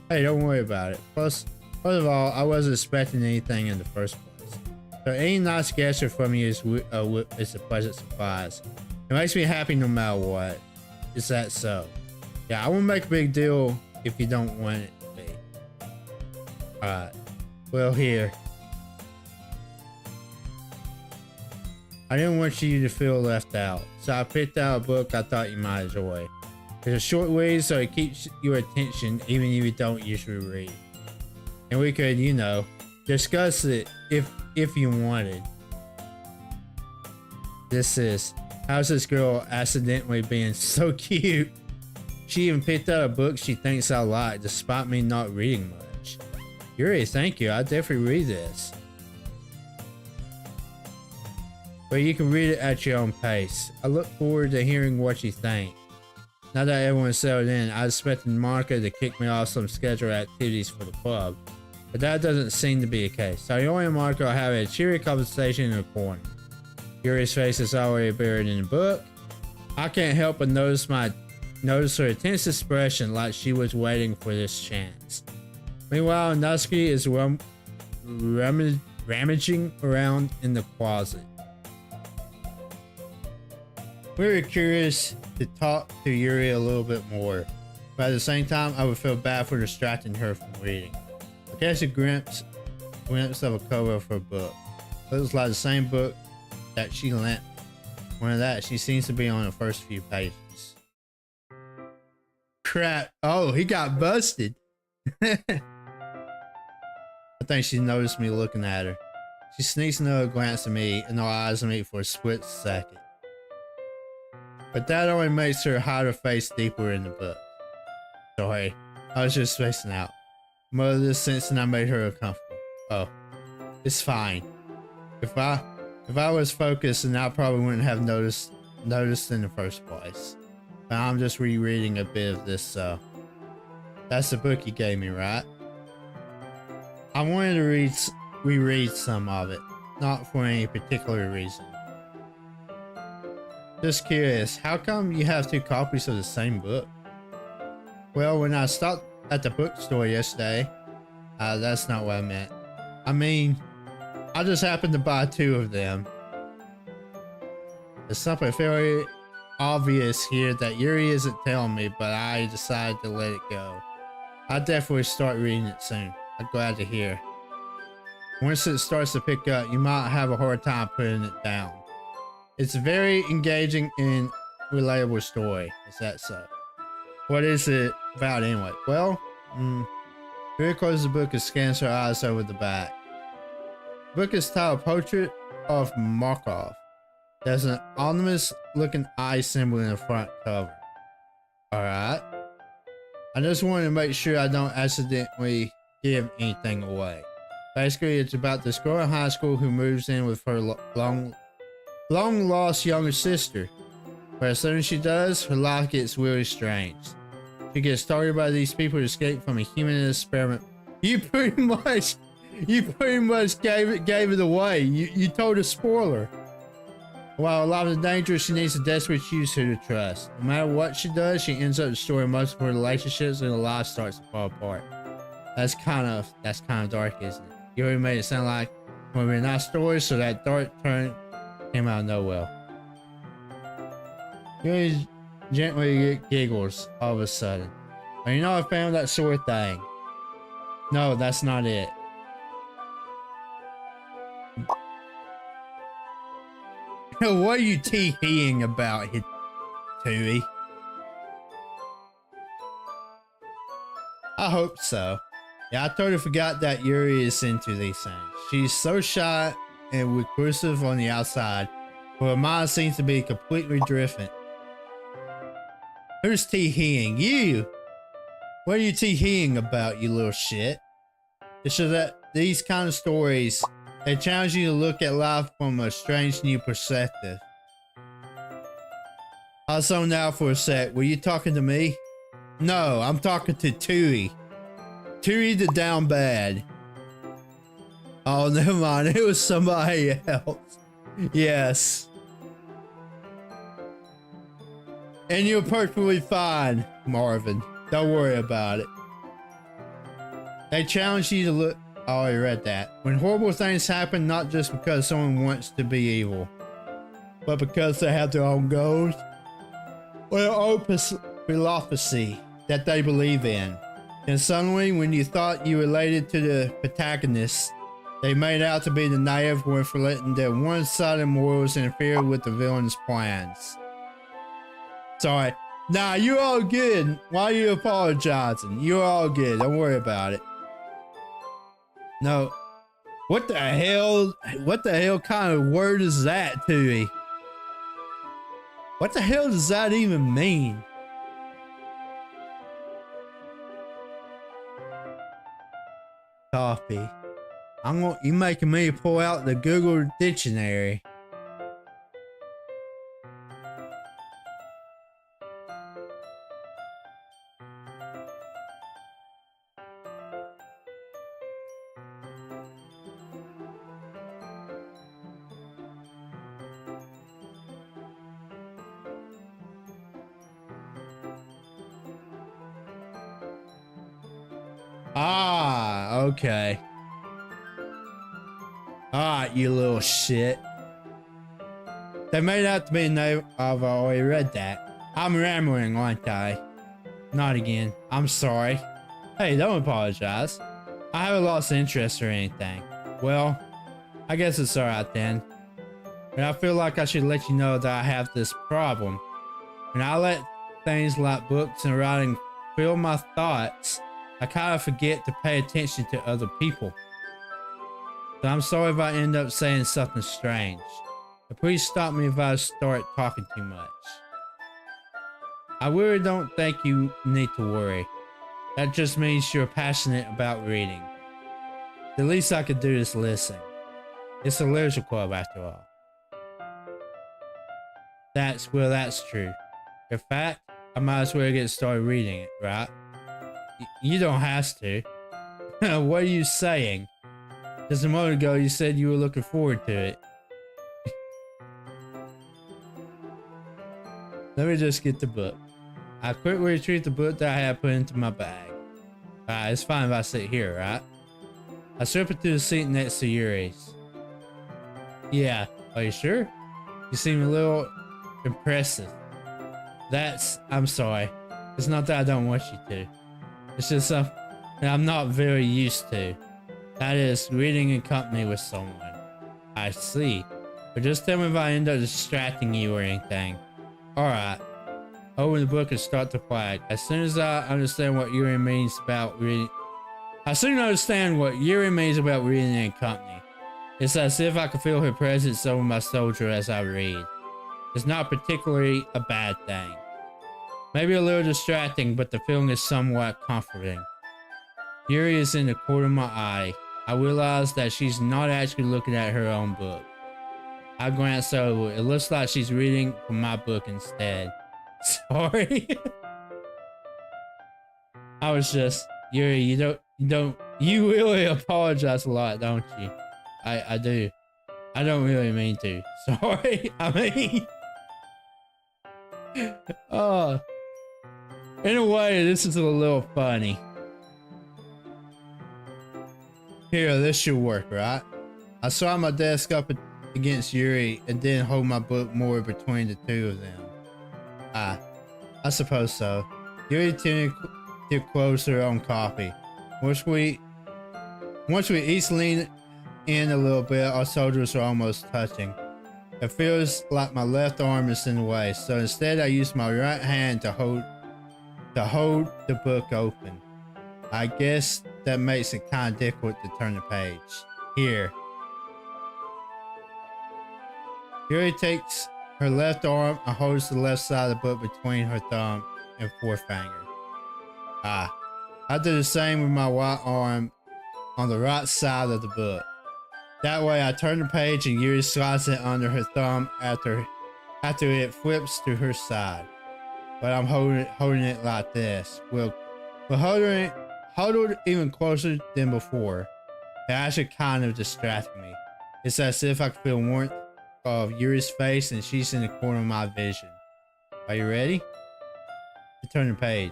Hey, don't worry about it. Plus, first of all, I wasn't expecting anything in the first place. So any nice gesture from you is a pleasant surprise. It makes me happy no matter what. Is that so? Yeah, I won't make a big deal if you don't want it to be. Alright. Well, here. I didn't want you to feel left out, so I picked out a book I thought you might enjoy. It's a short read, so it keeps your attention even if you don't usually read. And we could, you know, discuss it if you wanted. This is How's This Girl Accidentally Being So Cute? She even picked out a book she thinks I like, despite me not reading much. Yuri, thank you. I definitely read this. But you can read it at your own pace. I look forward to hearing what you think. Now that everyone's settled in, I expected Monica to kick me off some scheduled activities for the club, but that doesn't seem to be the case. So Yuri and Monica are having a cheery conversation in the corner. Yuri's face is already buried in the book. I can't help but notice her tense expression, like she was waiting for this chance. Meanwhile, Natsuki is rummaging around in the closet. We were curious to talk to Yuri a little bit more, but at the same time, I would feel bad for distracting her from reading. I catch a glimpse of a cover of her book. Looks like the same book that she lent me. One of that, she seems to be on the first few pages. Crap. Oh, he got busted. I think she noticed me looking at her. She sneaks another glance at me and our eyes meet for a split second. But that only makes her hide her face deeper in the book. Sorry, I was just spacing out. Mother this sense and I made her uncomfortable. Oh, it's fine. If I was focused, then I probably wouldn't have noticed in the first place. But I'm just rereading a bit of this, so that's the book you gave me, right? I wanted to reread some of it, not for any particular reason. Just curious, how come you have 2 copies of the same book? Well, when I stopped at the bookstore yesterday, that's not what I meant. I mean, I just happened to buy 2 of them. There's something very obvious here that Yuri isn't telling me, but I decided to let it go. I'll definitely start reading it soon. I'm glad to hear. Once it starts to pick up, you might have a hard time putting it down. It's a very engaging and relatable story. Is that so? What is it about anyway? Well, Yuri closes the book and scans her eyes over the back. The book is titled Portrait of Markov. There's an ominous looking eye symbol in the front cover. Alright. I just wanted to make sure I don't accidentally give anything away. Basically, it's about this girl in high school who moves in with her long lost younger sister. But as soon as she does, her life gets really strange. She gets targeted by these people to escape from a human experiment. You pretty much gave it away. You told a spoiler. While alive and dangerous, she needs to desperately choose who to trust. No matter what she does, she ends up destroying most of her relationships and her life starts to fall apart. That's kind of dark, isn't it? You already made it sound like one of a nice story, so that dark turn came out of nowhere. Yuri gently giggles all of a sudden. Oh, you know, I found that sort of thing. No, that's not it. What are you tee-heeing about, Tui? I hope so. Yeah, I totally forgot that Yuri is into these things. She's so shy and reclusive on the outside, but her mind seems to be completely different. Who's tee-heeing? You! What are you tee-heeing about, you little shit? It's so that these kind of stories, they challenge you to look at life from a strange new perspective. I zoned out for a sec. Were you talking to me? No, I'm talking to Tui. Tui the down bad. Oh, never mind. It was somebody else. Yes. And you're perfectly fine, Marvin. Don't worry about it. They challenge you to look. Oh, I read that. When horrible things happen, not just because someone wants to be evil, but because they have their own goals. philosophy that they believe in. And suddenly, when you thought you related to the protagonists, they made out to be the naive one for letting their one-sided morals interfere with the villain's plans. Sorry. Nah, you're all good. Why are you apologizing? You're all good. Don't worry about it. No. What the hell? What the hell kind of word is that, Tui? What the hell does that even mean? Coffee. You making me pull out the Google dictionary. Ah, okay. Alright, you little shit. They made out to be no. I've already read that. I'm rambling, aren't I? Not again. I'm sorry. Hey, don't apologize. I haven't lost interest or anything. Well, I guess it's alright then. But I feel like I should let you know that I have this problem. When I let things like books and writing fill my thoughts, I kind of forget to pay attention to other people. So I'm sorry if I end up saying something strange. But please stop me if I start talking too much. I really don't think you need to worry. That just means you're passionate about reading. The least I could do is listen. It's a literature club after all. That's true. In fact, I might as well get started reading it, right? You don't have to. What are you saying? Just a moment ago you said you were looking forward to it. Let me just get the book. I quickly retrieved the book that I had put into my bag. Alright, it's fine if I sit here, right? I slip it to the seat next to Yuri's. Yeah, are you sure? You seem a little impressive. I'm sorry. It's not that I don't want you to. It's just something I'm not very used to. That is, reading in company with someone. I see. But just tell me if I end up distracting you or anything. Alright. Open the book and start the flag. As soon as I understand what Yuri means about reading... I soon understand what Yuri means about reading in company. It's as if I can feel her presence over my soldier as I read. It's not particularly a bad thing. Maybe a little distracting, but the feeling is somewhat comforting. Yuri is in the corner of my eye. I realize that she's not actually looking at her own book. I glance over. It looks like she's reading from my book instead. Sorry. I was just, Yuri, you really apologize a lot, don't you? I do. I don't really mean to. Sorry. I mean, in a way, this is a little funny. Here, this should work, right? I slide my desk up against Yuri and then hold my book more between the two of them. I suppose so. Yuri tended to close her own copy. Once we each lean in a little bit, our shoulders are almost touching. It feels like my left arm is in the way, so instead I use my right hand to hold the book open. I guess that makes it kind of difficult to turn the page. Here. Yuri takes her left arm and holds the left side of the book between her thumb and forefinger. I do the same with my right arm on the right side of the book. That way I turn the page and Yuri slides it under her thumb after it flips to her side. But I'm holding it like this. We'll hold it even closer than before. It actually kind of distracted me. It's as if I could feel warmth of Yuri's face and she's in the corner of my vision. Are you ready? You turn the page.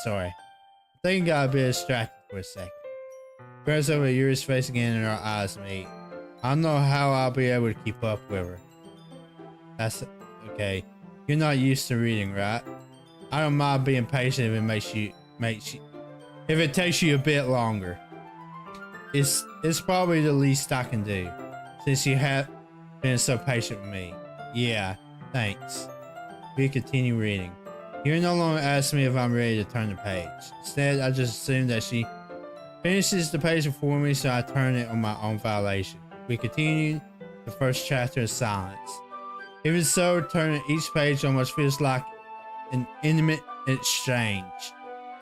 Sorry. I think I got a bit distracted for a second. Glares over Yuri's face again and our eyes meet. I don't know how I'll be able to keep up with her. That's okay. You're not used to reading, right? I don't mind being patient if it if it takes you a bit longer. It's probably the least I can do, since you have been so patient with me. Yeah, thanks. We continue reading. You're no longer asking me if I'm ready to turn the page. Instead, I just assume that she finishes the page before me, so I turn it on my own violation. We continue the first chapter in silence. Even so, turning each page almost feels like an intimate exchange.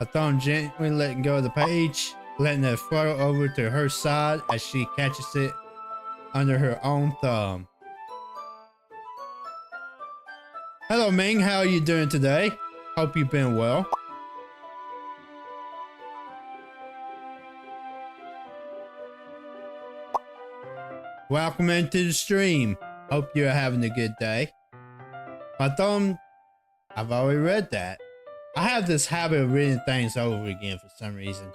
I thumb gently letting go of the page, letting it flutter over to her side as she catches it under her own thumb. Hello Ming, how are you doing today? Hope you've been well. Welcome into the stream. Hope you're having a good day. My thumb, I've already read that. I have this habit of reading things over again for some reason.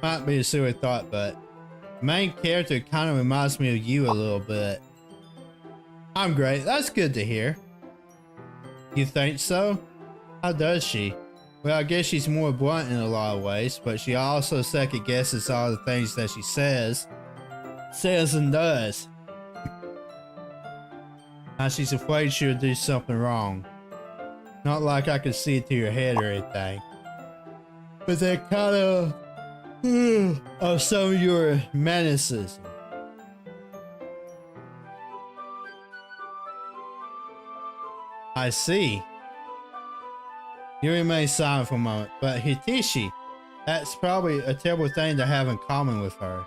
Might be a silly thought, but the main character kind of reminds me of you a little bit. I'm great, that's good to hear. You think so? How does she? Well, I guess she's more blunt in a lot of ways, but she also second guesses all the things that she says and does. Now she's afraid she'll do something wrong. Not like I can see it to your head or anything. But that kind of some of your menaces. I see. You remain silent for a moment, but Hitishi, that's probably a terrible thing to have in common with her.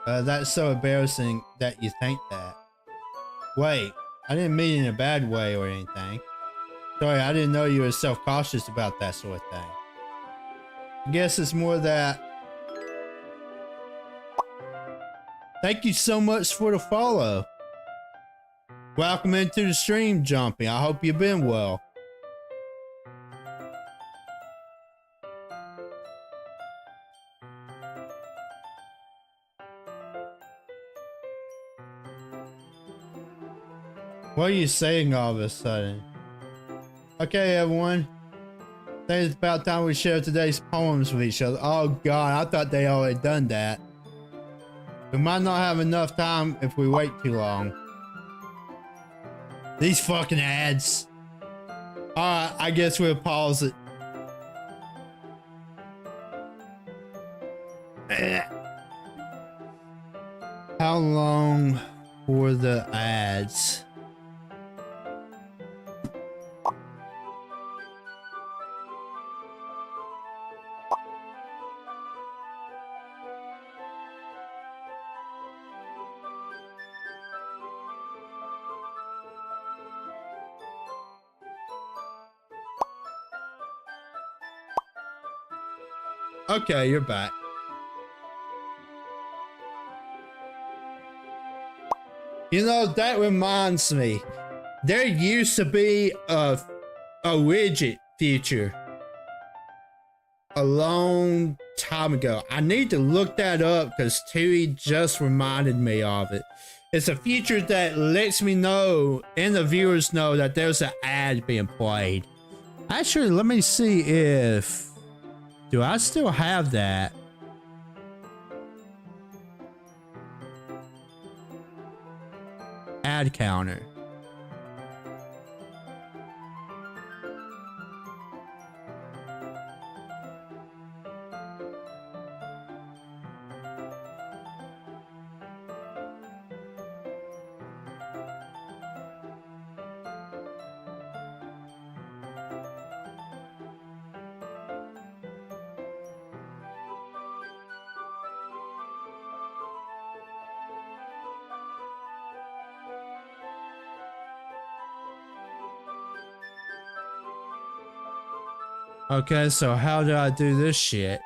That's so embarrassing that you think that. Wait, I didn't mean it in a bad way or anything. Sorry, I didn't know you were self-cautious about that sort of thing. I guess it's more that... Thank you so much for the follow. Welcome into the stream, Jumpy. I hope you've been well. What are you saying all of a sudden? Okay, everyone. I think it's about time we share today's poems with each other. Oh god, I thought they already done that. We might not have enough time if we wait too long. These fucking ads. Alright, I guess we'll pause it. How long for the ads? Okay, you're back. You know, that reminds me. There used to be a widget feature a long time ago. I need to look that up because Tui just reminded me of it. It's a feature that lets me know and the viewers know that there's an ad being played. Actually, let me see if... Do I still have that? Ad counter. Okay, so how do I do this shit?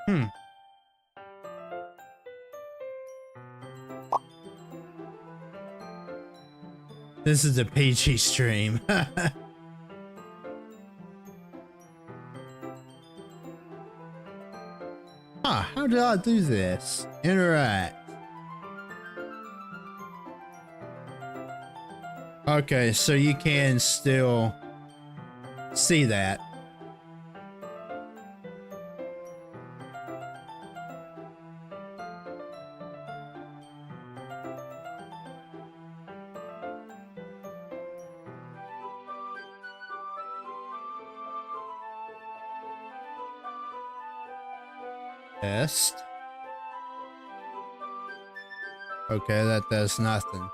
Hmm. This is a PG stream. How did I do this? Interact. Okay, so you can still see that. Test. Okay, that does nothing.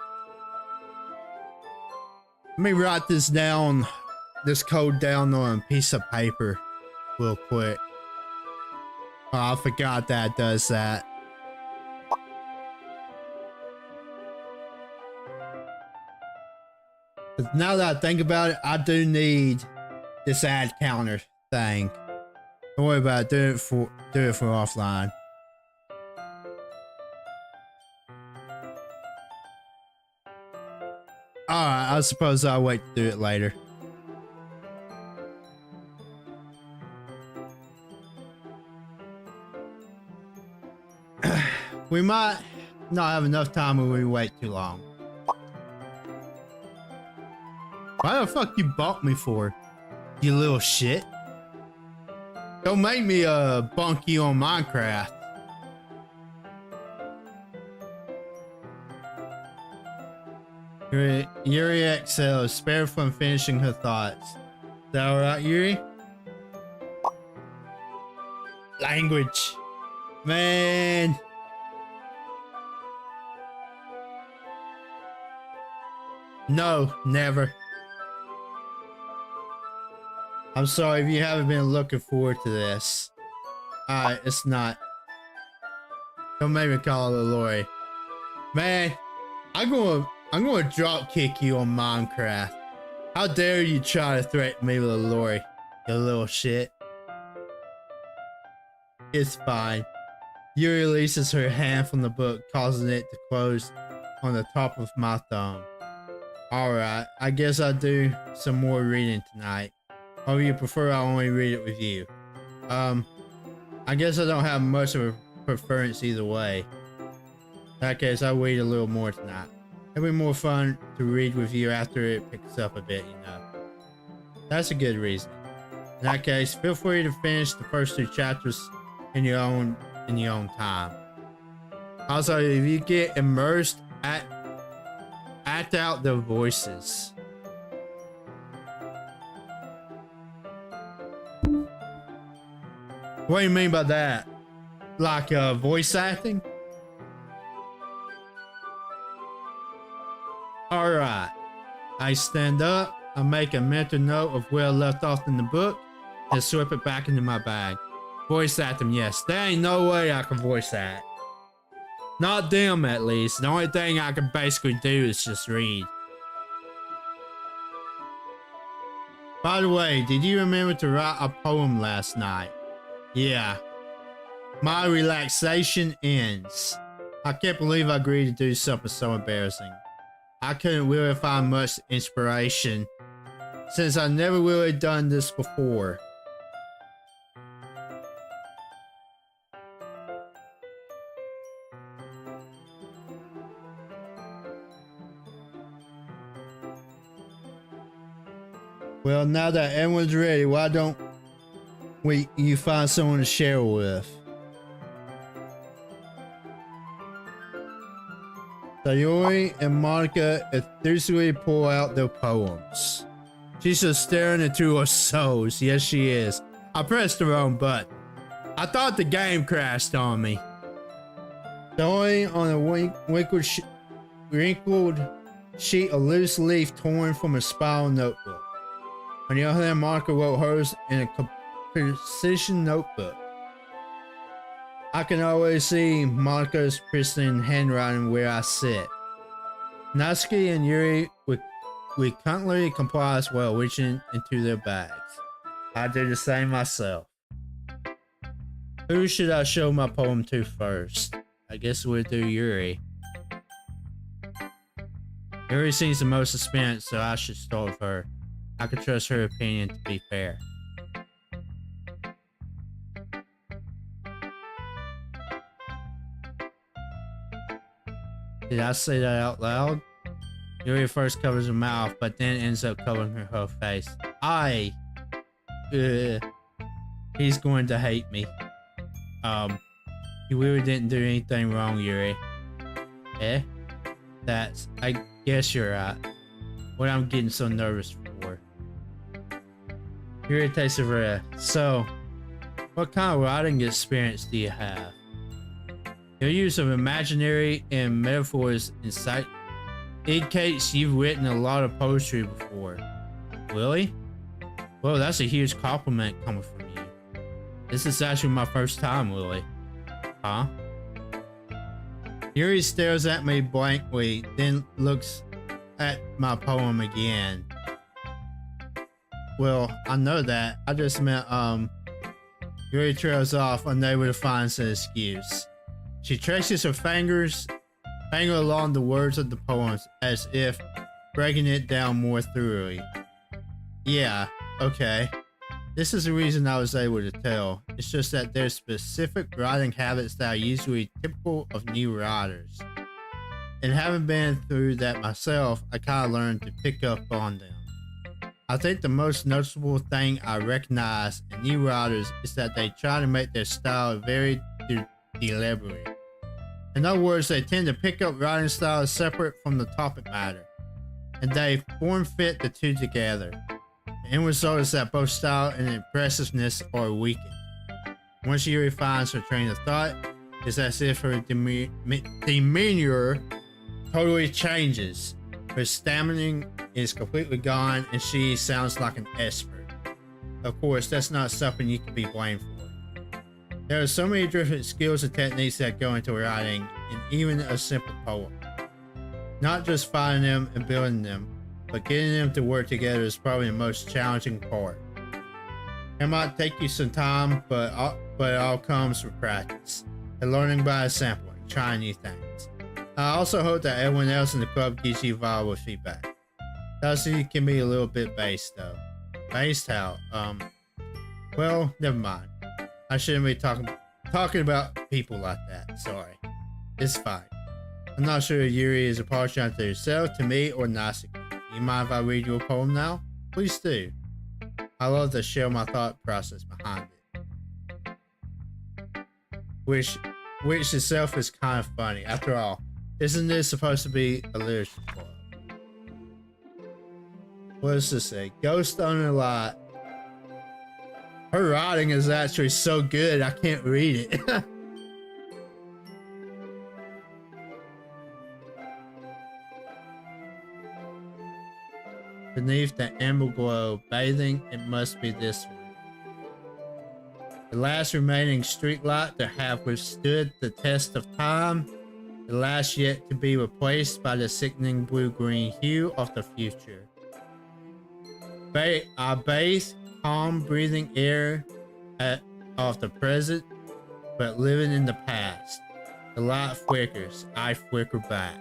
Let me write this down, this code down on a piece of paper real quick. Oh, I forgot that does that. But now that I think about it, I do need this ad counter thing. Don't worry about it, do it for offline. Alright, I suppose I'll wait to do it later. We might not have enough time when we wait too long. Why the fuck you bought me for? You little shit. Don't make me bunk you on Minecraft. Yuri exhales, spared from finishing her thoughts. Is that alright, Yuri? Language. Man. No, never. I'm sorry if you haven't been looking forward to this. Alright, it's not. Don't make me call it a Lori. Man, I'm gonna drop kick you on Minecraft. How dare you try to threaten me with a Lori, you little shit. It's fine. Yuri releases her hand from the book, causing it to close on the top of my thumb. Alright, I guess I'll do some more reading tonight. Or you prefer I only read it with you? I guess I don't have much of a preference either way. In that case, I'll read a little more tonight. It'll be more fun to read with you after it picks up a bit, you know. That's a good reason. In that case, feel free to finish the first 2 chapters in your own time. Also, if you get immersed, act out the voices. What do you mean by that? Like voice acting? Alright. I stand up, I make a mental note of where I left off in the book, and slip it back into my bag. Voice acting, yes. There ain't no way I can voice act. Not them, at least. The only thing I can basically do is just read. By the way, did you remember to write a poem last night? Yeah. My relaxation ends. I can't believe I agreed to do something so embarrassing. I couldn't really find much inspiration, since I never really done this before. Well, now that everyone's ready, why don't you find someone to share with? Sayori and Monica enthusiastically pull out their poems. She's just staring into her souls. Yes, she is. I pressed the wrong button. I thought the game crashed on me. Sayori on a wrinkled sheet of loose leaf torn from a spiral notebook. On the other hand, Monica wrote hers in a precision notebook. I can always see Monica's pristine handwriting where I sit. Natsuki and Yuri reluctantly comply as well, reaching into their bags. I do the same myself. Who should I show my poem to first? I guess we'll do Yuri. Yuri seems the most experienced, so I should start with her. I can trust her opinion to be fair. Did I say that out loud? Yuri first covers her mouth, but then ends up covering her whole face. He's going to hate me. You really didn't do anything wrong, Yuri. Eh? I guess you're right. What I'm getting so nervous for. Yuri takes a breath. So, what kind of writing experience do you have? Your use of imaginary and metaphors indicates you've written a lot of poetry before. Really? Well, that's a huge compliment coming from you. This is actually my first time, Willie. Huh? Yuri stares at me blankly, then looks at my poem again. Well, I know that. I just meant, Yuri trails off, unable to find an excuse. She traces her finger along the words of the poems, as if breaking it down more thoroughly. Yeah, okay. This is the reason I was able to tell. It's just that there's specific writing habits that are usually typical of new writers. And having been through that myself, I kind of learned to pick up on them. I think the most noticeable thing I recognize in new writers is that they try to make their style very deliberate. In other words, they tend to pick up writing styles separate from the topic matter, and they form-fit the two together. The end result is that both style and impressiveness are weakened. Once Yuri finds her train of thought, it's as if her demeanor totally changes. Her stamina is completely gone, and she sounds like an expert. Of course, that's not something you can be blamed for. There are so many different skills and techniques that go into writing, and even a simple poem. Not just finding them and building them, but getting them to work together is probably the most challenging part. It might take you some time, but it all comes with practice, and learning by example, and trying new things. I also hope that everyone else in the club gives you valuable feedback. That can be a little bit based though. Based how? Well, never mind. I shouldn't be talking about people like that. Sorry. It's fine. I'm not sure if Yuri is apologizing to herself, to me, or Nasuke. You mind if I read you a poem now? Please do. I love to share my thought process behind it. Which itself is kind of funny. After all, isn't this supposed to be a literature club? What does this say? Ghost on a Lot. Her writing is actually so good, I can't read it. Beneath the amber glow, bathing, it must be this one. The last remaining streetlight to have withstood the test of time, the last yet to be replaced by the sickening blue-green hue of the future. I bathe calm breathing air of the present, but living in the past. The light flickers, I flicker back.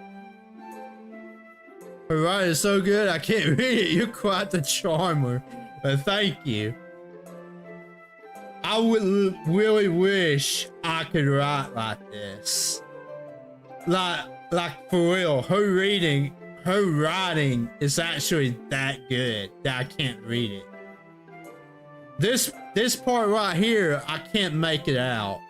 Her writing is so good, I can't read it. You're quite the charmer, but thank you. I would really wish I could write like this. Like for real, her writing is actually that good that I can't read it. This part right here, I can't make it out.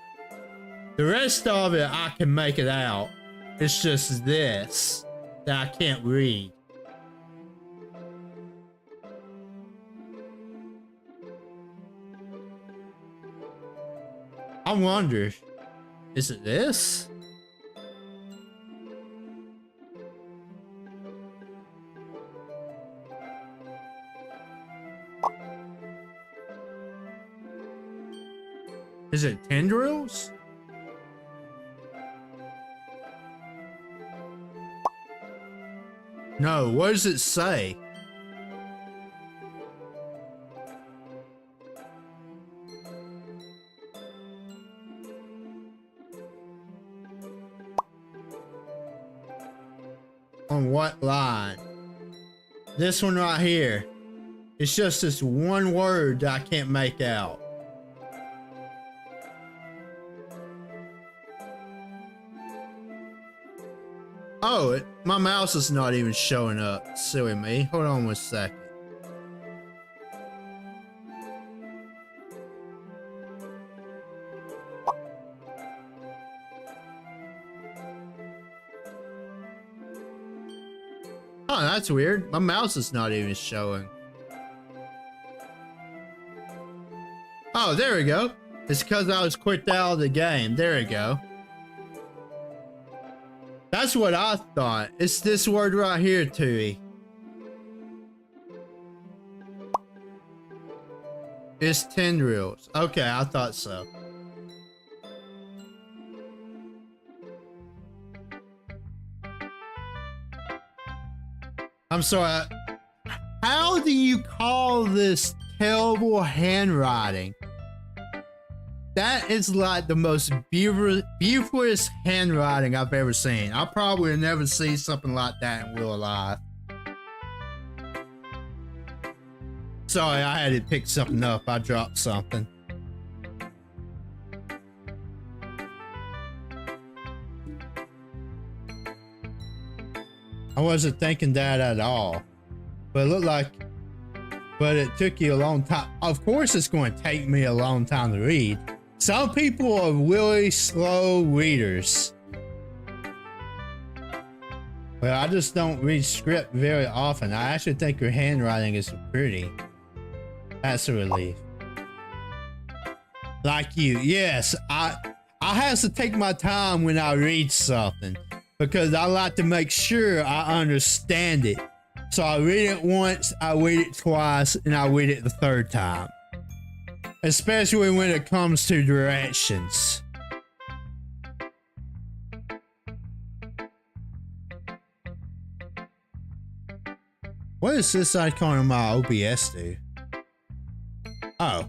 The rest of it, I can make it out. It's just this that I can't read. I wonder, is it this? Is it tendrils? No, what does it say? on what line? This one right here. It's just this one word that I can't make out. Oh, my mouse is not even showing up. Silly me. Hold on 1 second. Oh, that's weird. My mouse is not even showing. Oh, there we go. It's because I was quicked out of the game. There we go. That's what I thought. It's this word right here, Tui. It's tendrils. Okay, I thought so. I'm sorry. How do you call this terrible handwriting? That is like the most beautifulest handwriting I've ever seen. I'll probably never see something like that in real life. Sorry, I had to pick something up. I dropped something. I wasn't thinking that at all. But it looked like... But it took you a long time. Of course it's going to take me a long time to read. Some people are really slow readers. Well, I just don't read script very often. I actually think your handwriting is pretty. That's a relief. Like you, yes, I have to take my time when I read something because I like to make sure I understand it. So I read it once, I read it twice, and I read it the third time. Especially when it comes to directions. What does this icon on my OBS do? Oh.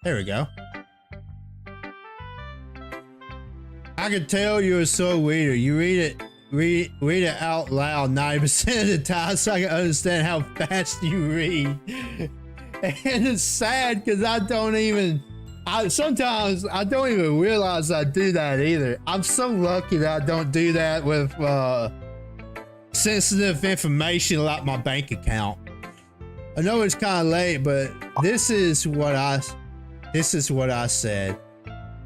There we go. I can tell you're a slow reader. You read it out loud 90% of the time so I can understand how fast you read. And it's sad because sometimes I don't even realize I do that either. I'm so lucky that I don't do that with sensitive information like my bank account. I know it's kind of late, but this is what I said.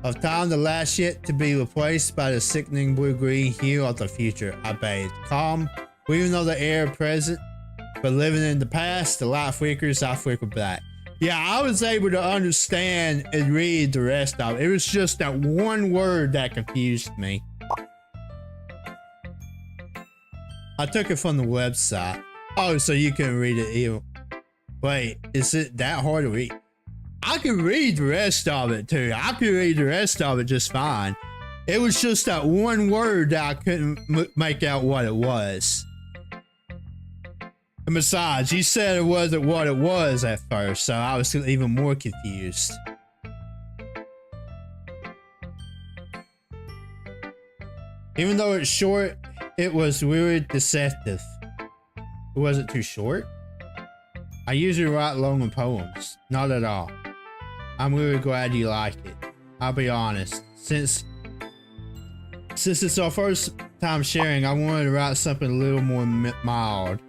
Of time the last yet to be replaced by the sickening blue-green hue of the future. I bathe. Calm, even though the air present, but living in the past, the light flickers, I flicker back. Yeah, I was able to understand and read the rest of it. It was just that one word that confused me. I took it from the website. Oh, so you can read it even. Wait, is it that hard to read? I could read the rest of it too. I could read the rest of it just fine. It was just that one word that I couldn't make out what it was. And besides, you said it wasn't what it was at first, so I was even more confused. Even though it's short, it was really deceptive. It wasn't too short. I usually write longer poems. Not at all. I'm really glad you like it. I'll be honest. Since it's our first time sharing, I wanted to write something a little more mild.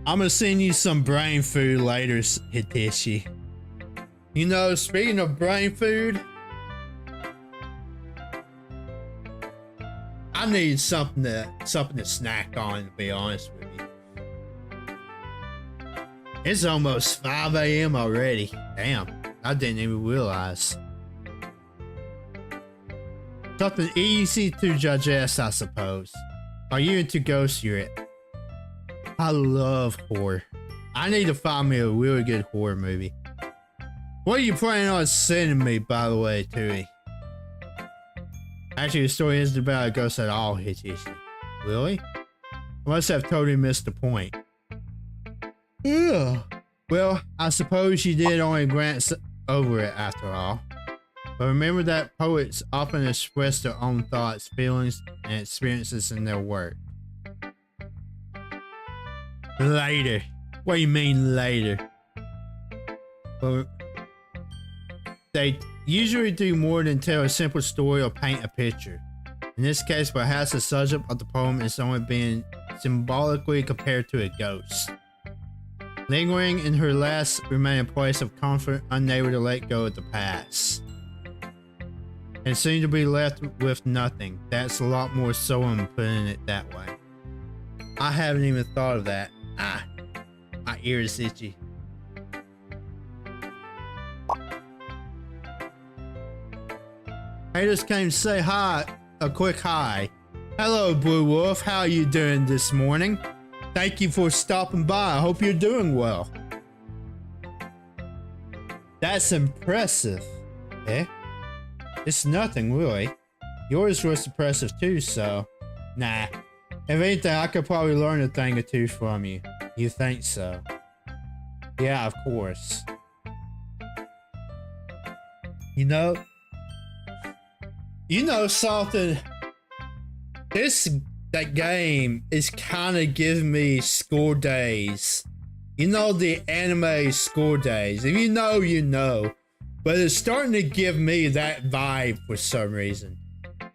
I'm gonna send you some brain food later, Hitachi. You know, speaking of brain food, I need something to snack on, to be honest with you. It's almost 5 a.m. already. Damn. I didn't even realize. Something easy to digest, I suppose. Are you into ghost yet? I love horror. I need to find me a really good horror movie. What are you planning on sending me, by the way, Tui? Actually, the story isn't about a ghost at all, Hitchy. Really? I must have totally missed the point. Yeah. Well, I suppose you did only glance over it after all. But remember that poets often express their own thoughts, feelings, and experiences in their work. Later. What do you mean later? Well, they usually do more than tell a simple story or paint a picture. In this case, perhaps the subject of the poem is only being symbolically compared to a ghost. Lingering in her last remaining place of comfort, unable to let go of the past. And seem to be left with nothing. That's a lot more solemn putting it that way. I haven't even thought of that. Ah, my ear is itchy. I just came to say hi, a quick hi. Hello, Blue Wolf. How are you doing this morning? Thank you for stopping by. I hope you're doing well. That's impressive. Eh? It's nothing, really. Yours was impressive too, so... Nah. If anything, I could probably learn a thing or two from you. You think so? Yeah, of course. You know something? That game is kind of giving me School Days. You know, the anime School Days. If you know, you know. But it's starting to give me that vibe for some reason.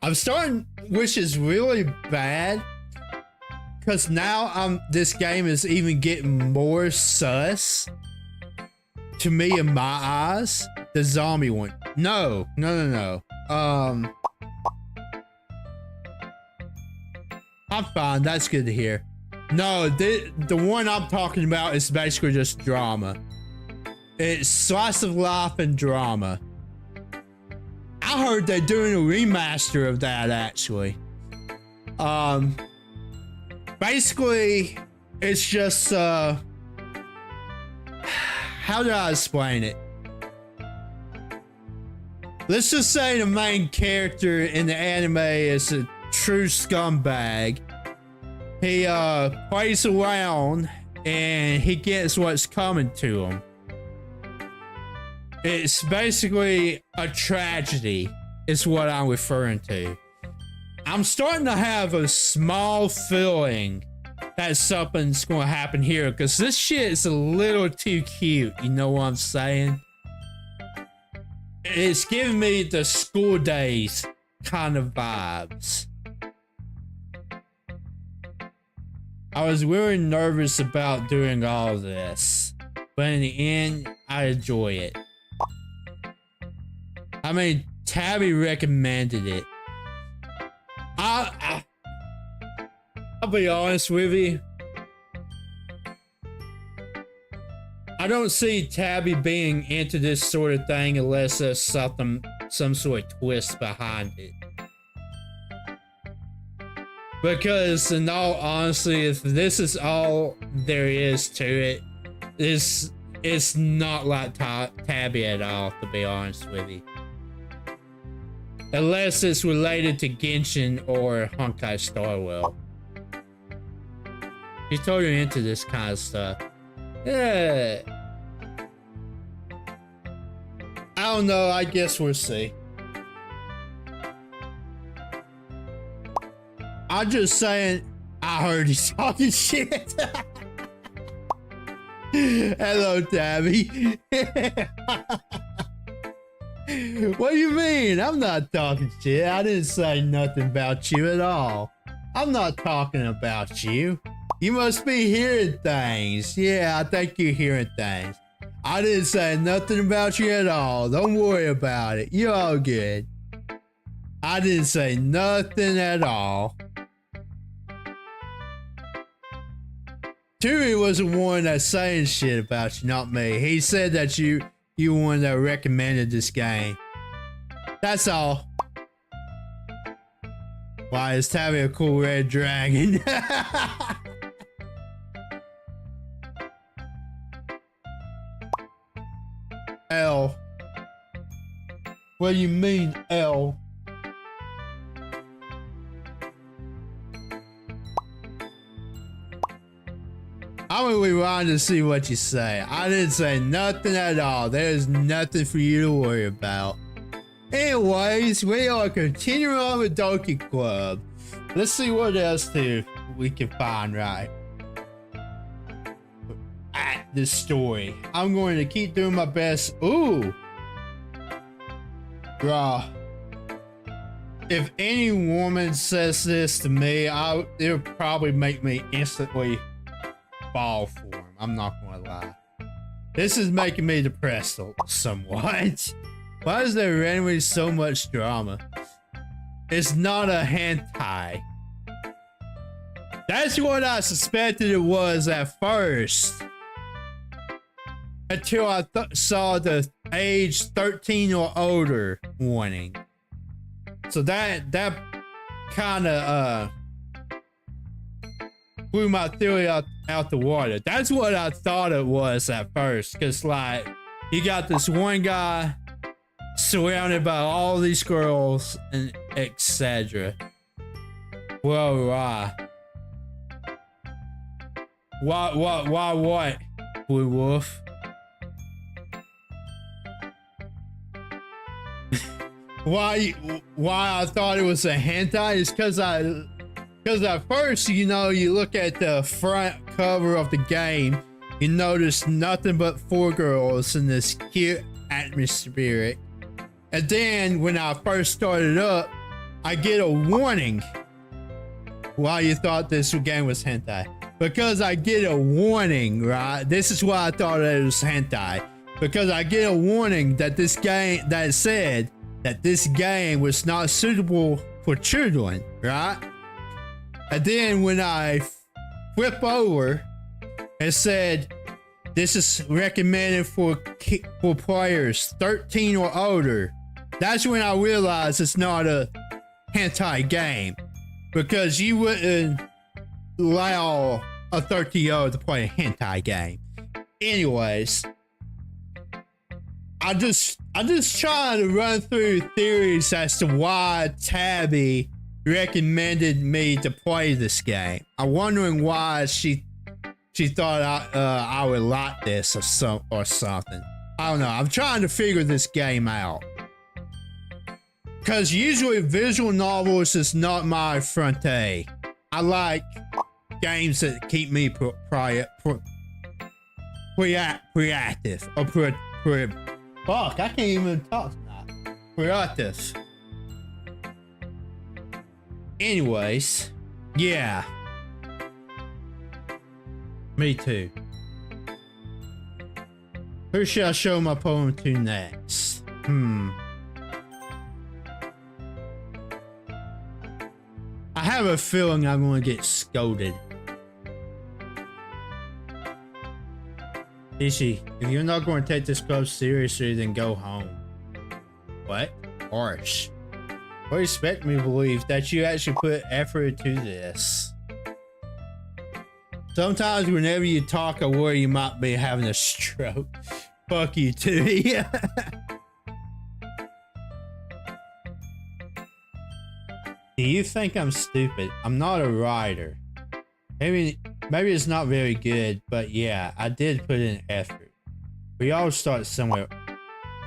I'm starting, which is really bad. Because now this game is even getting more sus. To me in my eyes. The zombie one. No. I'm fine. That's good to hear. No, the one I'm talking about is basically just drama. It's slice of life and drama. I heard they're doing a remaster of that actually. Basically, it's just how do I explain it? Let's just say the main character in the anime is a true scumbag. He plays around and he gets what's coming to him. It's basically a tragedy is what I'm referring to. I'm starting to have a small feeling that something's going to happen here because this shit is a little too cute. You know what I'm saying? It's giving me the School Days kind of vibes. I was really nervous about doing all of this, but in the end, I enjoy it. I mean, Tabby recommended it. I'll be honest with you. I don't see Tabby being into this sort of thing unless there's some sort of twist behind it. Because in all honesty, if this is all there is to it, it's not like Tabby at all, to be honest with you. Unless it's related to Genshin or Honkai Star Rail. She's totally into this kind of stuff. Yeah. I don't know, I guess we'll see. I'm just saying, I heard he's talking shit. Hello, Tabby. What do you mean? I'm not talking shit. I didn't say nothing about you at all. I'm not talking about you. You must be hearing things. Yeah, I think you're hearing things. I didn't say nothing about you at all. Don't worry about it. You're all good. I didn't say nothing at all. Turi was the one that's saying shit about you, not me. He said that you one that recommended this game. That's all. Why is Tabby a cool red dragon? L. What do you mean, L? I'm gonna rewind to see what you say. I didn't say nothing at all. There's nothing for you to worry about. Anyways, we are continuing on with Doki Club. Let's see what else we can find right at this story. I'm going to keep doing my best. Ooh. Bruh. If any woman says this to me, it'll probably make me instantly fall for him. I'm not gonna lie. This is making me depressed somewhat. Why is there randomly so much drama? It's not a hentai. That's what I suspected it was at first. Until I saw the age 13 or older warning. So that kind of blew my theory out the water. That's what I thought it was at first. Cause like, you got this one guy surrounded by all these girls and etc. Well, why what, Blue Wolf? Why I thought it was a hentai is because at first, you know, you look at the front cover of the game, you notice nothing but 4 girls in this cute atmosphere. And then when I first started up, I get a warning. Why you thought this game was hentai? Because I get a warning, right? This is why I thought it was hentai. Because I get a warning that this game, that said that this game was not suitable for children, right? And then when I flip over, it said, this is recommended for players 13 or older. That's when I realized it's not a hentai game, because you wouldn't allow a 13-year-old to play a hentai game. Anyways, I just trying to run through theories as to why Tabby recommended me to play this game. I'm wondering why she thought I would like this or something. I don't know. I'm trying to figure this game out. Because usually visual novels is not my forte. I like games that keep me reactive. Fuck, I can't even talk now. Reactive. Anyways, yeah. Me too. Who should I show my poem to next? I have a feeling I'm going to get scolded. Ishi, if you're not going to take this club seriously, then go home. What? Harsh. What expect me to believe that you actually put effort into this? Sometimes whenever you talk, I worry you might be having a stroke. Fuck you too. Yeah. Do you think I'm stupid? I'm not a writer. Maybe it's not very good, but yeah, I did put in effort. We all start somewhere.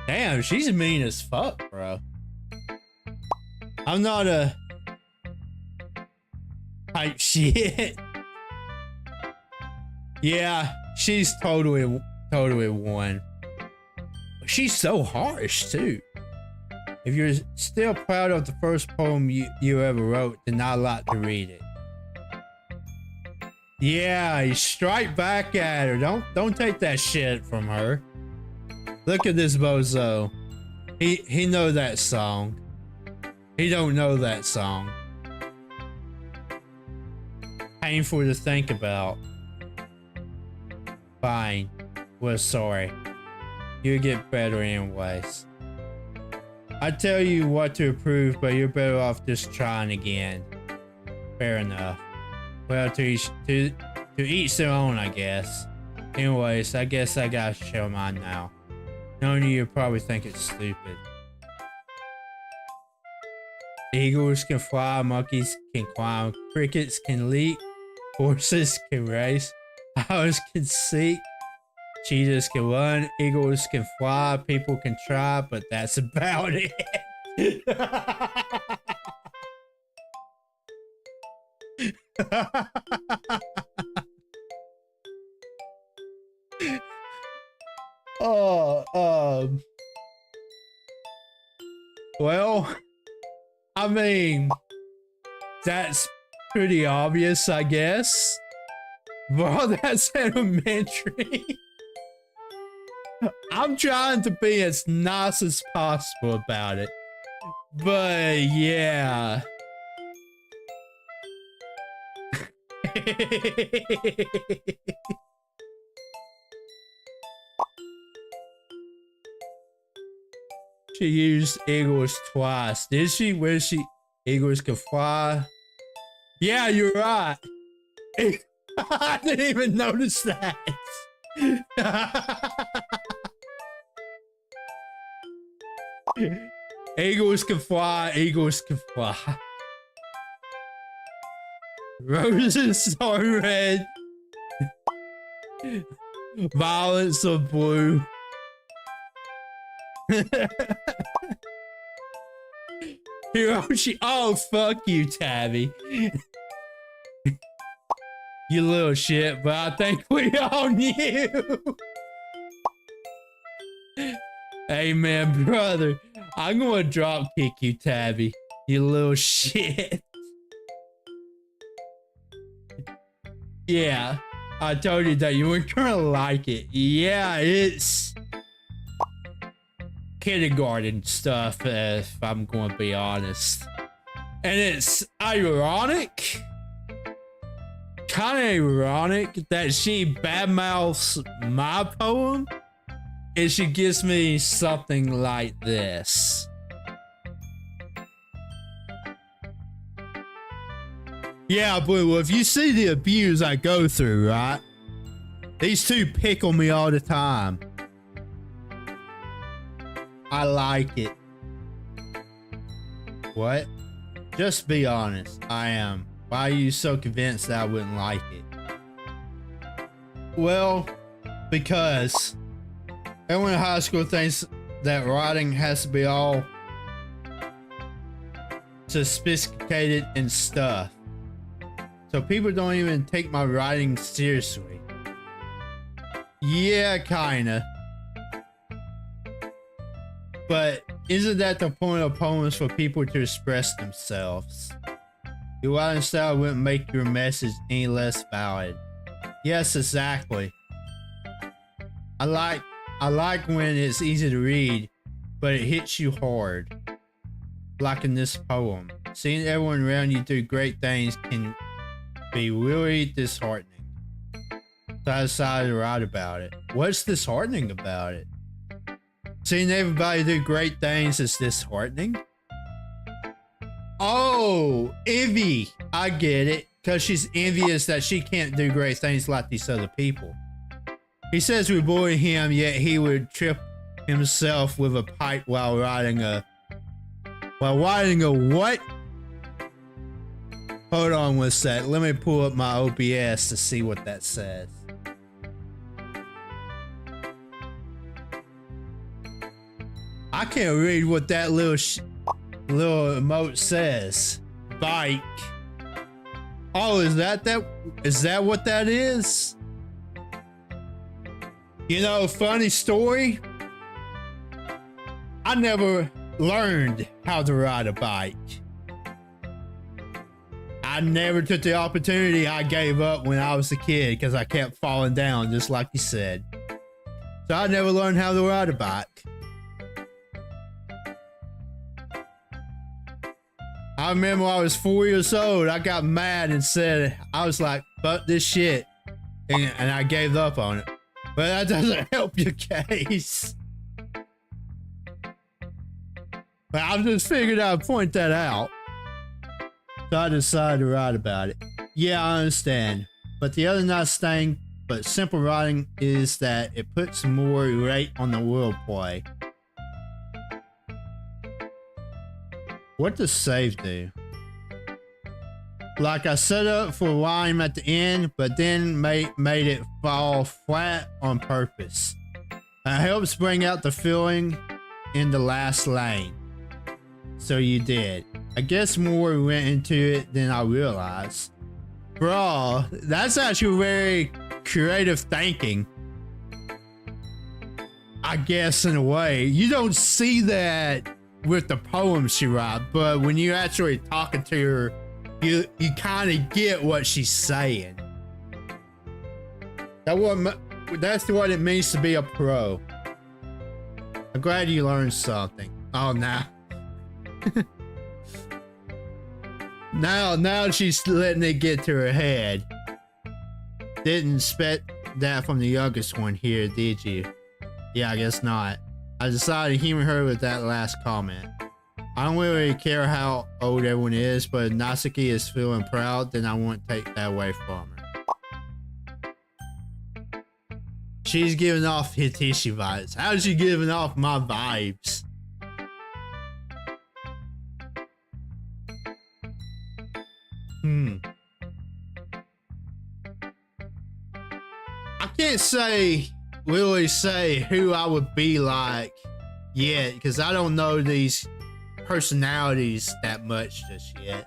Damn, she's mean as fuck, bro. I'm not a type shit. Yeah, she's totally one. She's so harsh too. If you're still proud of the first poem you ever wrote, then I'd like to read it. Yeah, you strike back at her. Don't take that shit from her. Look at this bozo. He know that song. He don't know that song. Painful to think about. Fine. We're sorry. You'll get better anyways. I tell you what to approve, but you're better off just trying again. Fair enough. Well, to each their own, I guess. Anyways, I guess I gotta show mine now. Knowing you probably think it's stupid. Eagles can fly, monkeys can climb, crickets can leap, horses can race, Owls can seek, cheetahs can run, eagles can fly, people can try, but that's about it. Oh, well, I mean, that's pretty obvious, I guess. Bro, that's elementary. I'm trying to be as nice as possible about it. But yeah. She used eagles twice. Did she? Where she? Eagles can fly. Yeah, you're right. I didn't even notice that. Eagles can fly. Eagles can fly. Roses are red. Violets are blue. Hiroshi, oh fuck you, Tabby. You little shit, but I think we all knew. Hey man, brother, I'm gonna drop kick you, Tabby. You little shit. Yeah, I told you that you weren't gonna like it. Yeah, it's kindergarten stuff, if I'm gonna be honest. And it's ironic, kind of ironic, that she badmouths my poem and she gives me something like this. Yeah, but well, if you see the abuse I go through, right? These two pick on me all the time. I like it. What? Just be honest. I am. Why are you so convinced that I wouldn't like it? Well, because everyone in high school thinks that writing has to be all sophisticated and stuff. So people don't even take my writing seriously. Yeah, kinda. But isn't that the point of poems, for people to express themselves? Your writing style wouldn't make your message any less valid. Yes, exactly. I like when it's easy to read, but it hits you hard. Like in this poem. Seeing everyone around you do great things can be really disheartening. So I decided to write about it. What's disheartening about it? Seeing everybody do great things is disheartening? Oh, envy. I get it. Because she's envious that she can't do great things like these other people. He says we bully him, yet he would trip himself with a pipe while riding a what? Hold on one sec. Let me pull up my OBS to see what that says. I can't read what that little emote says. Bike. Oh, is that what that is? You know, funny story. I never learned how to ride a bike. I never took the opportunity. I gave up when I was a kid because I kept falling down, just like you said. So I never learned how to ride a bike. I remember when I was 4 years old, I got mad and said, I was like, fuck this shit. And I gave up on it. But that doesn't help your case. But I just figured I'd point that out. So I decided to write about it. Yeah, I understand. But the other nice thing, but simple writing, is that it puts more weight on the wordplay. What does save do? Like I set up for rhyme at the end, but then made it fall flat on purpose. It helps bring out the feeling in the last lane. So you did. I guess more went into it than I realized. Bro, that's actually very creative thinking. I guess in a way. You don't see that with the poems she writes, but when you're actually talking to her, you kind of get what she's saying. That's what it means to be a pro. I'm glad you learned something. Oh, nah. Now she's letting it get to her head. Didn't expect that from the youngest one here, did you? Yeah, I guess not. I decided to humor her with that last comment. I don't really care how old everyone is, but if Natsuki is feeling proud, then I won't take that away from her. She's giving off Hitishi vibes. How's she giving off my vibes? I can't really say who I would be like yet, because I don't know these personalities that much just yet.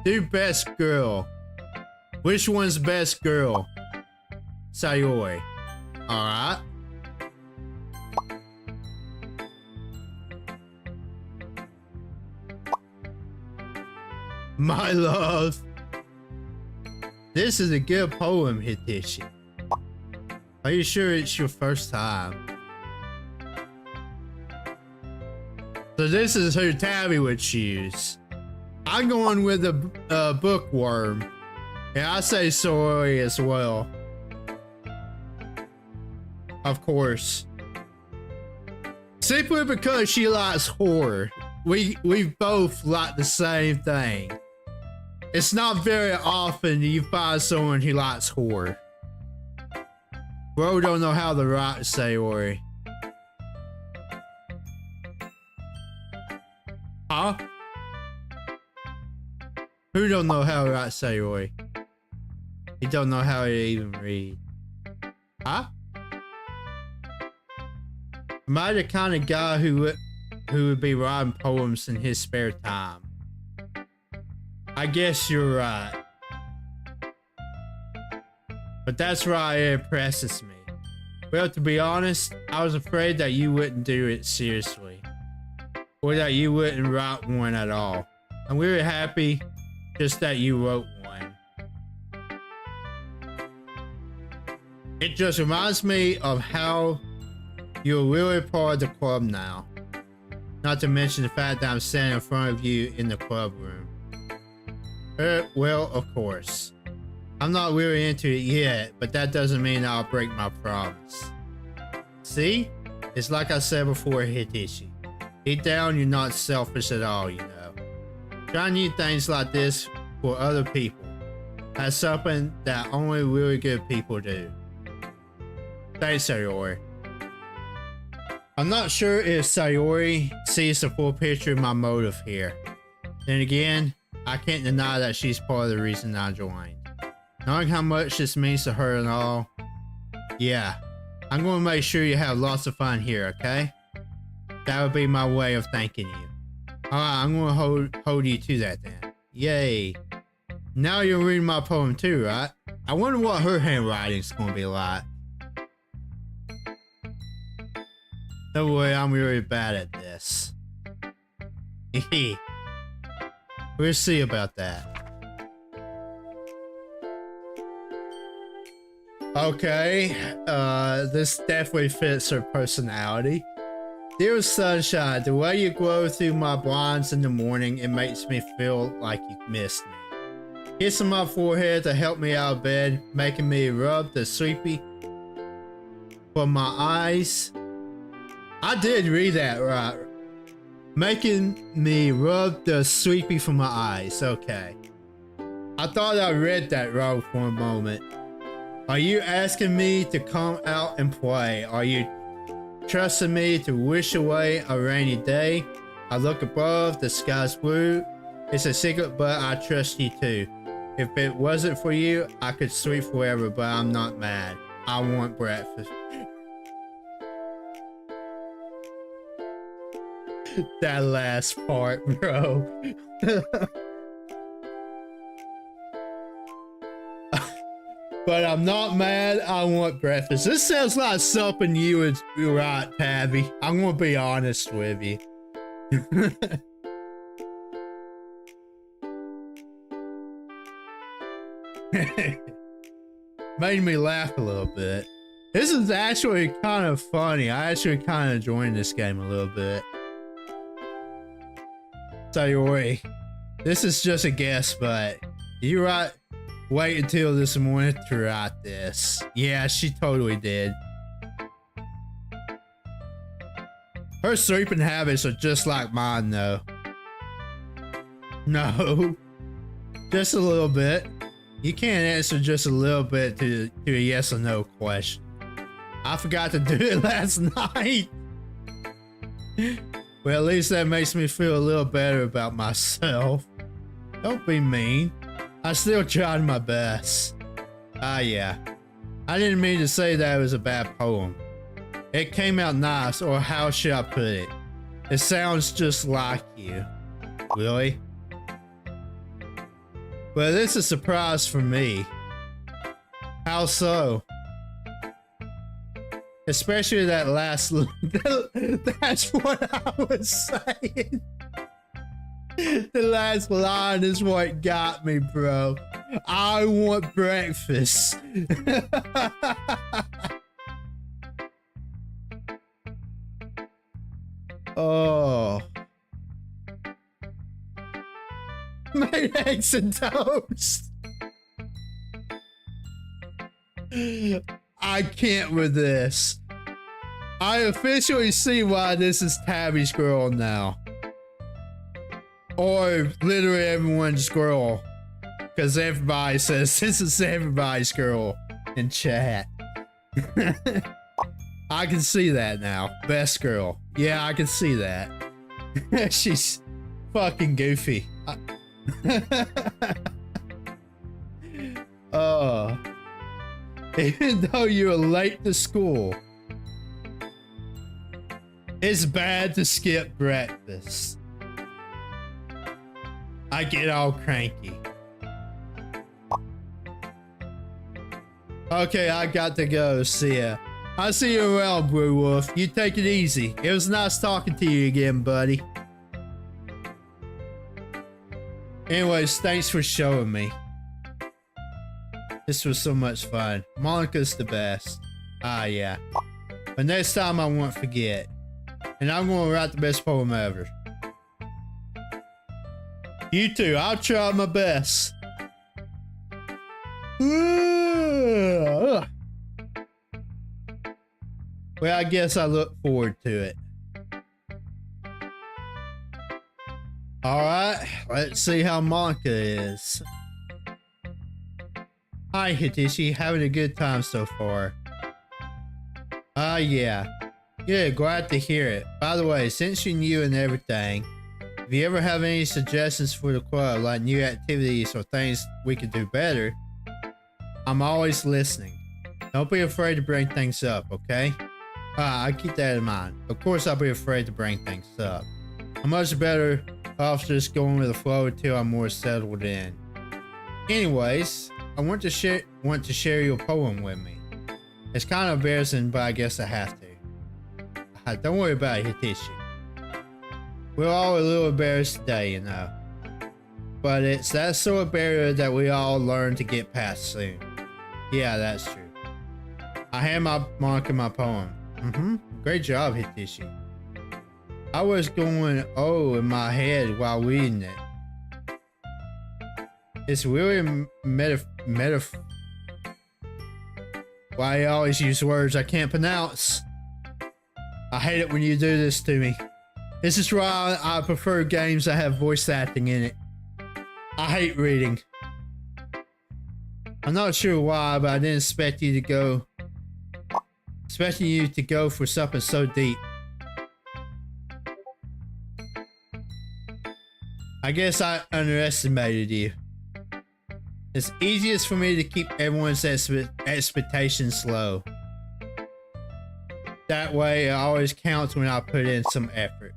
Do best girl. Which one's best girl? Sayori. Alright. My love. This is a good poem, Hitishi. Are you sure it's your first time? So this is who Tabby would choose. I'm going with a bookworm. And I say Sayori as well. Of course. Simply because she likes horror. We both like the same thing. It's not very often you find someone who likes horror. Bro don't know how to write Sayori. Huh? Who don't know how to write Sayori? He don't know how to even read. Huh? Am I the kind of guy who would be writing poems in his spare time? I guess you're right. But that's why it impresses me. Well, to be honest, I was afraid that you wouldn't do it seriously. Or that you wouldn't write one at all. I'm really happy just that you wrote one. It just reminds me of how you're really part of the club now. Not to mention the fact that I'm standing in front of you in the club room. Well, of course. I'm not really into it yet, but that doesn't mean I'll break my promise. See? It's like I said before, Hitishi. Deep down, you're not selfish at all, you know. Trying new things like this for other people. That's something that only really good people do. Thanks, Sayori. I'm not sure if Sayori sees the full picture of my motive here. Then again, I can't deny that she's part of the reason I joined. Knowing how much this means to her and all, yeah, I'm going to make sure you have lots of fun here, okay? That would be my way of thanking you. Alright, I'm going to hold you to that then. Yay. Now you're reading my poem too, right? I wonder what her handwriting's going to be like. No way, I'm really bad at this. We'll see about that. Okay, this definitely fits her personality. Dear sunshine, the way you glow through my blinds in the morning, it makes me feel like you missed me. Kissing my forehead to help me out of bed, making me rub the sleepy from my eyes. I did read that right. Making me rub the sleepy from my eyes, okay. I thought I read that wrong for a moment. Are you asking me to come out and play? Are you trusting me to wish away a rainy day? I look above, the sky's blue. It's a secret, but I trust you too. If it wasn't for you, I could sleep forever, but I'm not mad. I want breakfast. That last part, bro. But I'm not mad. I want breakfast. This sounds like something you would write, Tabby. I'm gonna be honest with you. Made me laugh a little bit. This is actually kind of funny. I actually kind of enjoying this game a little bit. Tell you what, this is just a guess, but you right. Wait until this morning to write this. Yeah, she totally did. Her sleeping habits are just like mine, though. No, just a little bit. You can't answer just a little bit to a yes or no question. I forgot to do it last night. Well, at least that makes me feel a little better about myself. Don't be mean. I still tried my best. Ah, yeah. I didn't mean to say that it was a bad poem. It came out nice, or how should I put it? It sounds just like you. Really? Well, this is a surprise for me. How so? Especially that last... That's what I was saying. The last line is what got me, bro. I want breakfast. Oh. Made eggs and toast. I can't with this. I officially see why this is Tabby's girl now. Or literally everyone's girl. Because everybody says this is everybody's girl in chat. I can see that now. Best girl. Yeah, I can see that. She's fucking goofy. Oh. Even though you're late to school, it's bad to skip breakfast. I get all cranky. Okay, I got to go. See ya. I'll see you around, Blue Wolf. You take it easy. It was nice talking to you again, buddy. Anyways, thanks for showing me. This was so much fun. Monica's the best. Ah, yeah. But next time I won't forget. And I'm going to write the best poem ever. You too. I'll try my best. Well, I guess I look forward to it. Alright, let's see how Monica is. Hi Hitishi, having a good time so far. Yeah. Good, glad to hear it. By the way, since you're new and everything, if you ever have any suggestions for the club, like new activities or things we could do better, I'm always listening. Don't be afraid to bring things up, okay? I keep that in mind. Of course I'll be afraid to bring things up. I'm much better off just going with the flow until I'm more settled in. Anyways, I want to share your poem with me. It's kind of embarrassing, but I guess I have to. Don't worry about it, Hitishi. We're all a little embarrassed today, you know. But it's that sort of barrier that we all learn to get past soon. Yeah, that's true. I hand Monica my poem. Great job, Hitishi. I was going in my head while reading it. It's really why you always use words I can't pronounce. I hate it when you do this to me. This is why I prefer games that have voice acting in it. I hate reading. I'm not sure why, but I didn't expect you to go. Expecting you to go for something so deep. I guess I underestimated you. It's easiest for me to keep everyone's expectations low. That way it always counts when I put in some effort.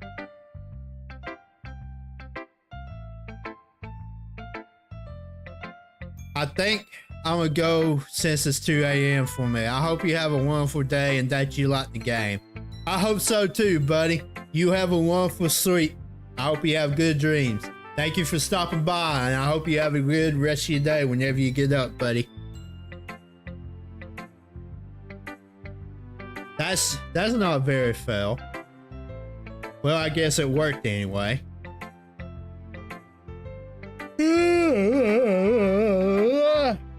I think I'm gonna go since it's 2 a.m. for me. I hope you have a wonderful day and that you like the game. I hope so too, buddy. You have a wonderful sleep. I hope you have good dreams. Thank you for stopping by, and I hope you have a good rest of your day whenever you get up, buddy. That's not very fair. Well, I guess it worked anyway.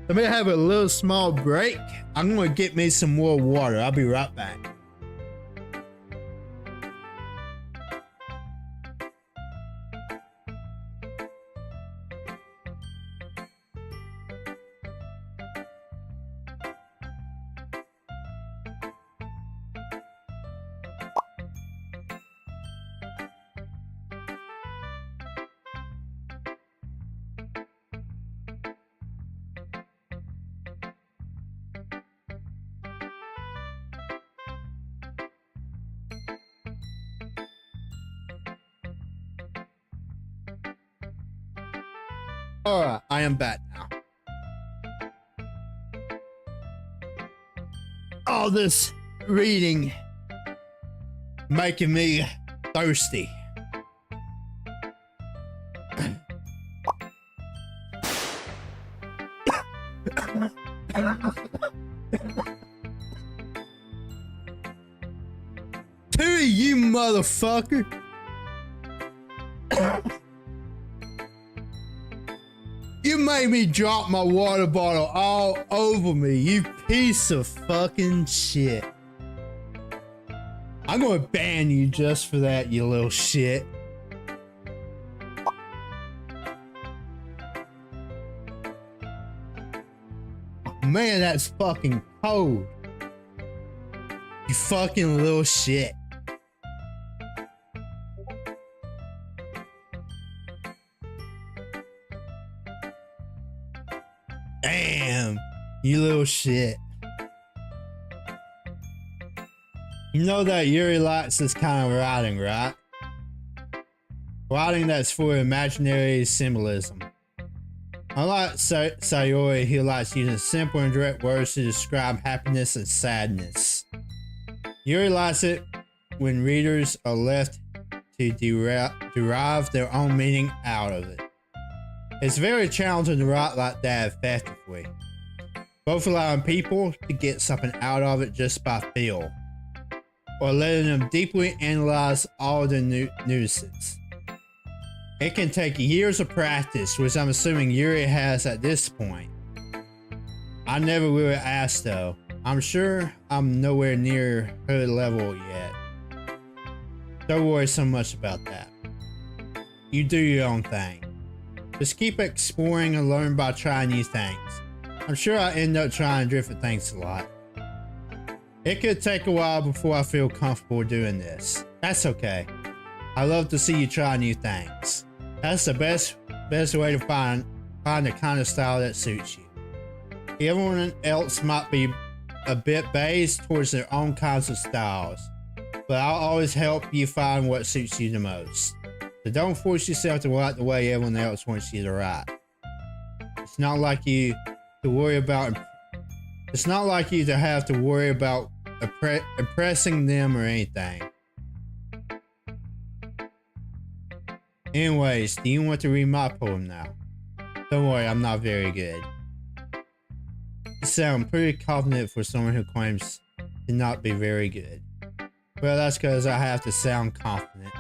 Let me have a little small break. I'm gonna get me some more water. I'll be right back. Alright, I am back now. All this reading making me thirsty. To you, motherfucker. You made me drop my water bottle all over me, you piece of fucking shit. I'm gonna ban you just for that, you little shit. Man, that's fucking cold. You fucking little shit. Damn, you little shit. You know that Yuri likes this kind of writing, right? Writing that's for imaginary symbolism. Unlike Sayori, he likes using simple and direct words to describe happiness and sadness. Yuri likes it when readers are left to derive their own meaning out of it. It's very challenging to write like that effectively, both allowing people to get something out of it just by feel, or letting them deeply analyze all the nuances. It can take years of practice, which I'm assuming Yuri has at this point. I never really asked though. I'm sure I'm nowhere near her level yet. Don't worry so much about that. You do your own thing. Just keep exploring and learn by trying new things. I'm sure I end up trying different things a lot. It could take a while before I feel comfortable doing this. That's okay. I love to see you try new things. That's the best way to find the kind of style that suits you. Everyone else might be a bit based towards their own kinds of styles, but I'll always help you find what suits you the most. So don't force yourself to write the way everyone else wants you to write. It's not like you to worry about. It's not like you to have to worry about impressing them or anything. Anyways, do you want to read my poem now? Don't worry, I'm not very good. You sound pretty confident for someone who claims to not be very good. Well, that's because I have to sound confident.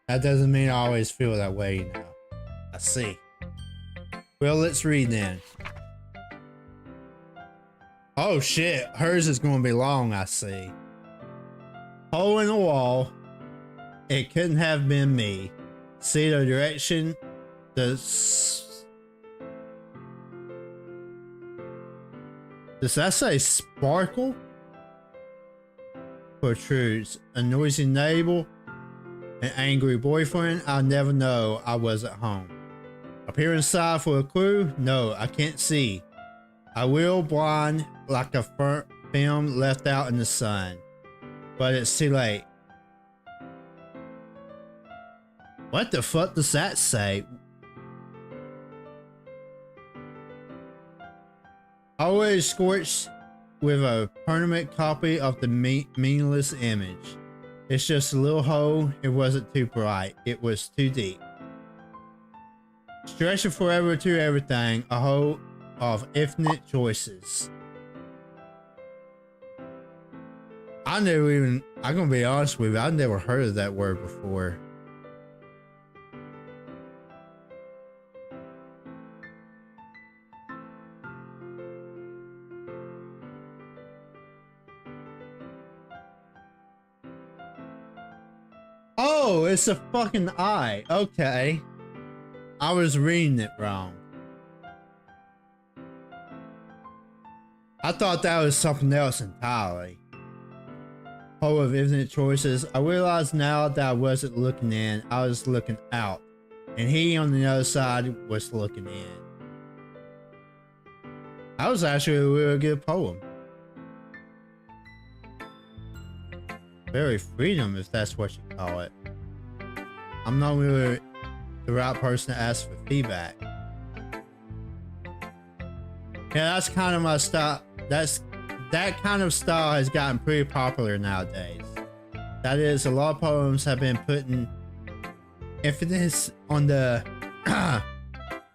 That doesn't mean I always feel that way, you know. I see. Well, let's read then. Oh shit, hers is going to be long, I see. Hole in the wall. It couldn't have been me. See the direction? Does that say sparkle? Protrudes. A noisy neighbor. An angry boyfriend? I'll never know I was at home. Appear inside for a clue? No, I can't see. I will blind like a film left out in the sun. But it's too late. What the fuck does that say? Always scorched with a permanent copy of the meaningless image. It's just a little hole. It wasn't too bright. It was too deep. Stretching forever to everything. A hole of infinite choices. I'm gonna be honest with you, I've never heard of that word before. Oh, it's a fucking eye. Okay. I was reading it wrong. I thought that was something else entirely. Hole of infinite choices. I realize now that I wasn't looking in, I was looking out. And he on the other side was looking in. That was actually a really good poem. Very freedom, if that's what you call it. I'm not really the right person to ask for feedback. Yeah, that's kind of my style. That kind of style has gotten pretty popular nowadays. That is, a lot of poems have been putting emphasis on the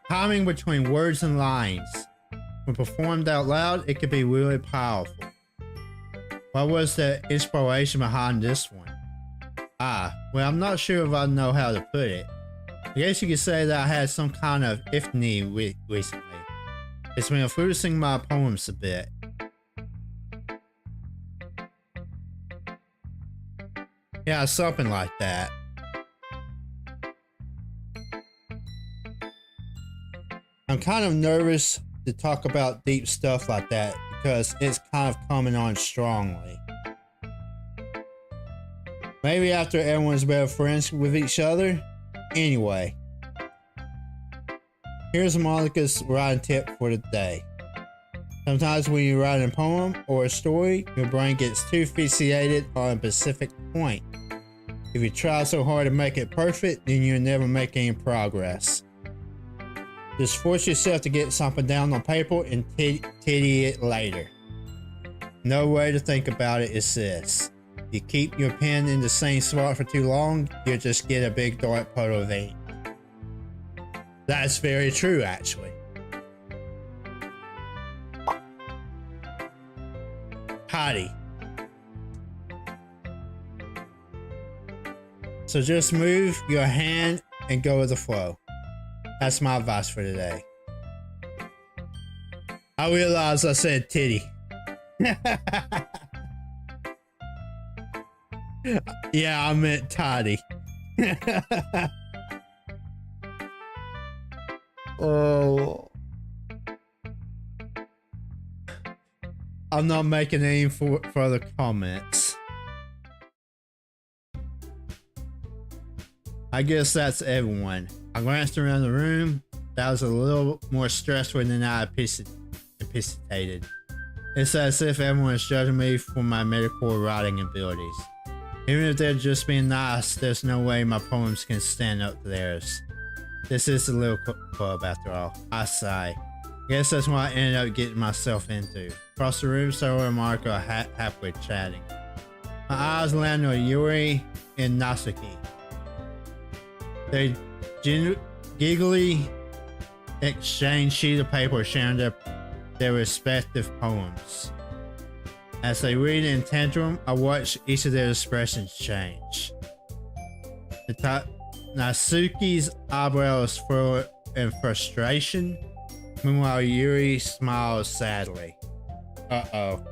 timing between words and lines. When performed out loud, it could be really powerful. What was the inspiration behind this one? Well, I'm not sure if I know how to put it. I guess you could say that I had some kind of epiphany recently. It's been influencing my poems a bit. Yeah, something like that. I'm kind of nervous to talk about deep stuff like that because it's kind of coming on strongly. Maybe after everyone's better friends with each other? Anyway. Here's Monica's writing tip for the day. Sometimes when you write a poem or a story, your brain gets too fixated on a specific point. If you try so hard to make it perfect, then you'll never make any progress. Just force yourself to get something down on paper and titty it later. No way to think about it is this. If you keep your pen in the same spot for too long, you'll just get a big dark puddle of ink. That's very true, actually. Hottie. So just move your hand and go with the flow. That's my advice for today. I realized I said titty. Yeah, I meant toddy. Oh. I'm not making any further comments. I guess that's everyone. I glanced around the room. That was a little more stressful than I anticipated. It's as if everyone is judging me for my medical writing abilities. Even if they're just being nice, there's no way my poems can stand up to theirs. This is a little club after all. I sigh. Guess that's what I ended up getting myself into. Across the room, Sarah and Marco are happily chatting. My eyes land on Yuri and Nasuki. They giggly exchange sheets of paper sharing their respective poems. As they read in tantrum, I watch each of their expressions change. Nasuki's eyebrows furrow in frustration. Meanwhile, Yuri smiles sadly. Uh-oh.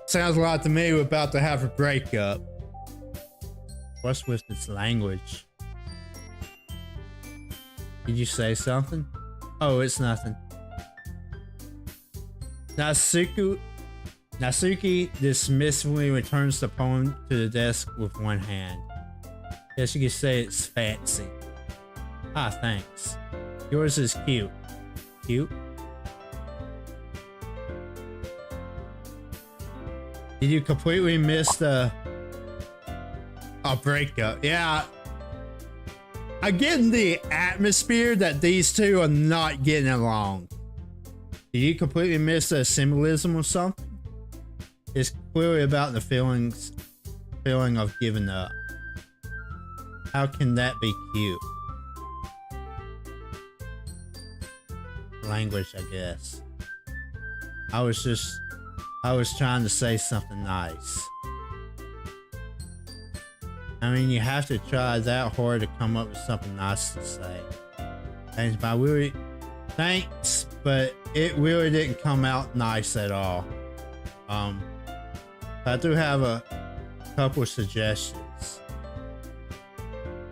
Sounds like to me we're about to have a breakup. What's with this language? Did you say something? Oh, it's nothing. Nasuki dismissively returns the poem to the desk with one hand. Guess you could say it's fancy. Ah, thanks. Yours is cute. Cute? Did you completely miss the breakup? Yeah. I get in the atmosphere that these two are not getting along. Did you completely miss the symbolism of something? It's clearly about the feeling of giving up. How can that be cute? Language, I guess. I was trying to say something nice. I mean, you have to try that hard to come up with something nice to say. Thanks, but it really didn't come out nice at all. I do have a couple suggestions.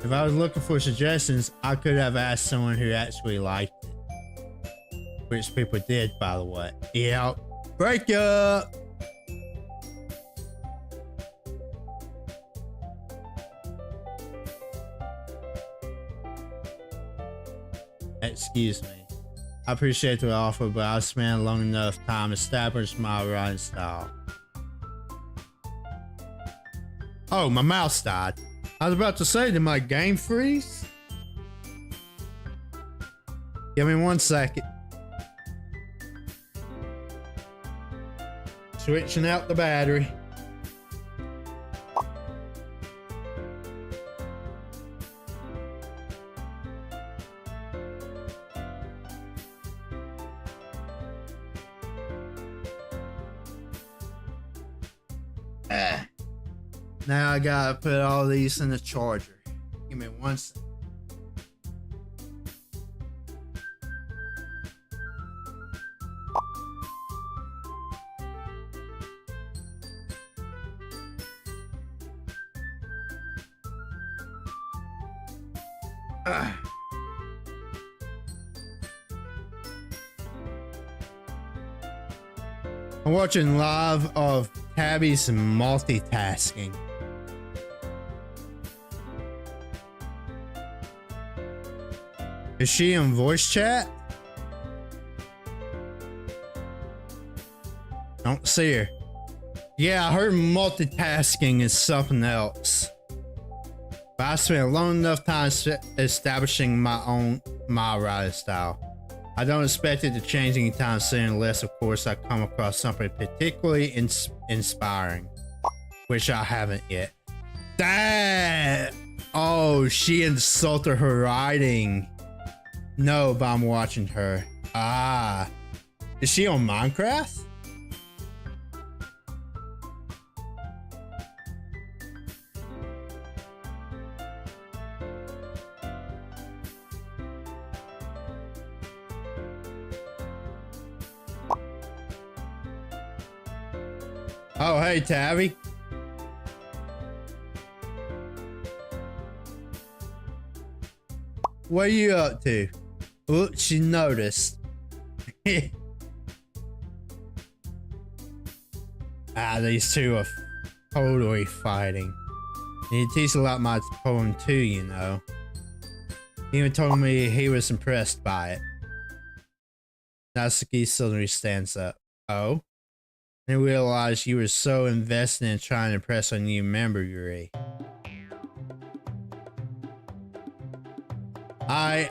If I was looking for suggestions, I could have asked someone who actually liked it. Which people did, by the way. Yeah, break up! Excuse me. I appreciate the offer, but I've spent long enough time establishing my writing style. Oh, my mouse died. I was about to say, did my game freeze? Give me 1 second. Switching out the battery. Now I gotta put all these in the charger. Give me 1 second. I'm watching live of Tabby's multitasking. Is she in voice chat? Don't see her. Yeah, her multitasking is something else. But I spent a long enough time establishing my writing style. I don't expect it to change anytime soon unless, of course, I come across something particularly inspiring. Which I haven't yet. That! Oh, she insulted her writing. No, but I'm watching her. Ah. Is she on Minecraft? Oh, hey, Tabby. What are you up to? Oh, she noticed. These two are totally fighting. He teased a lot my poem too, you know. He even told me he was impressed by it. Natsuki suddenly stands up. Oh? I didn't realize you were so invested in trying to impress a new member, Yuri. I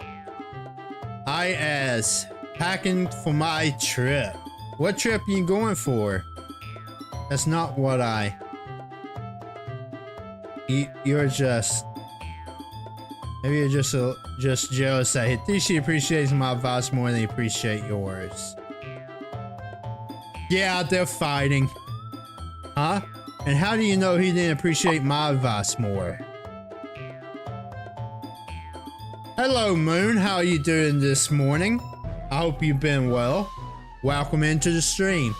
as packing for my trip. What trip are you going for? That's not what you're just... Maybe you're just jealous that Hitishi appreciates my advice more than he appreciates yours. Yeah, they're fighting. Huh? And how do you know he didn't appreciate my advice more? Hello, Moon. How are you doing this morning? I hope you've been well. Welcome into the stream.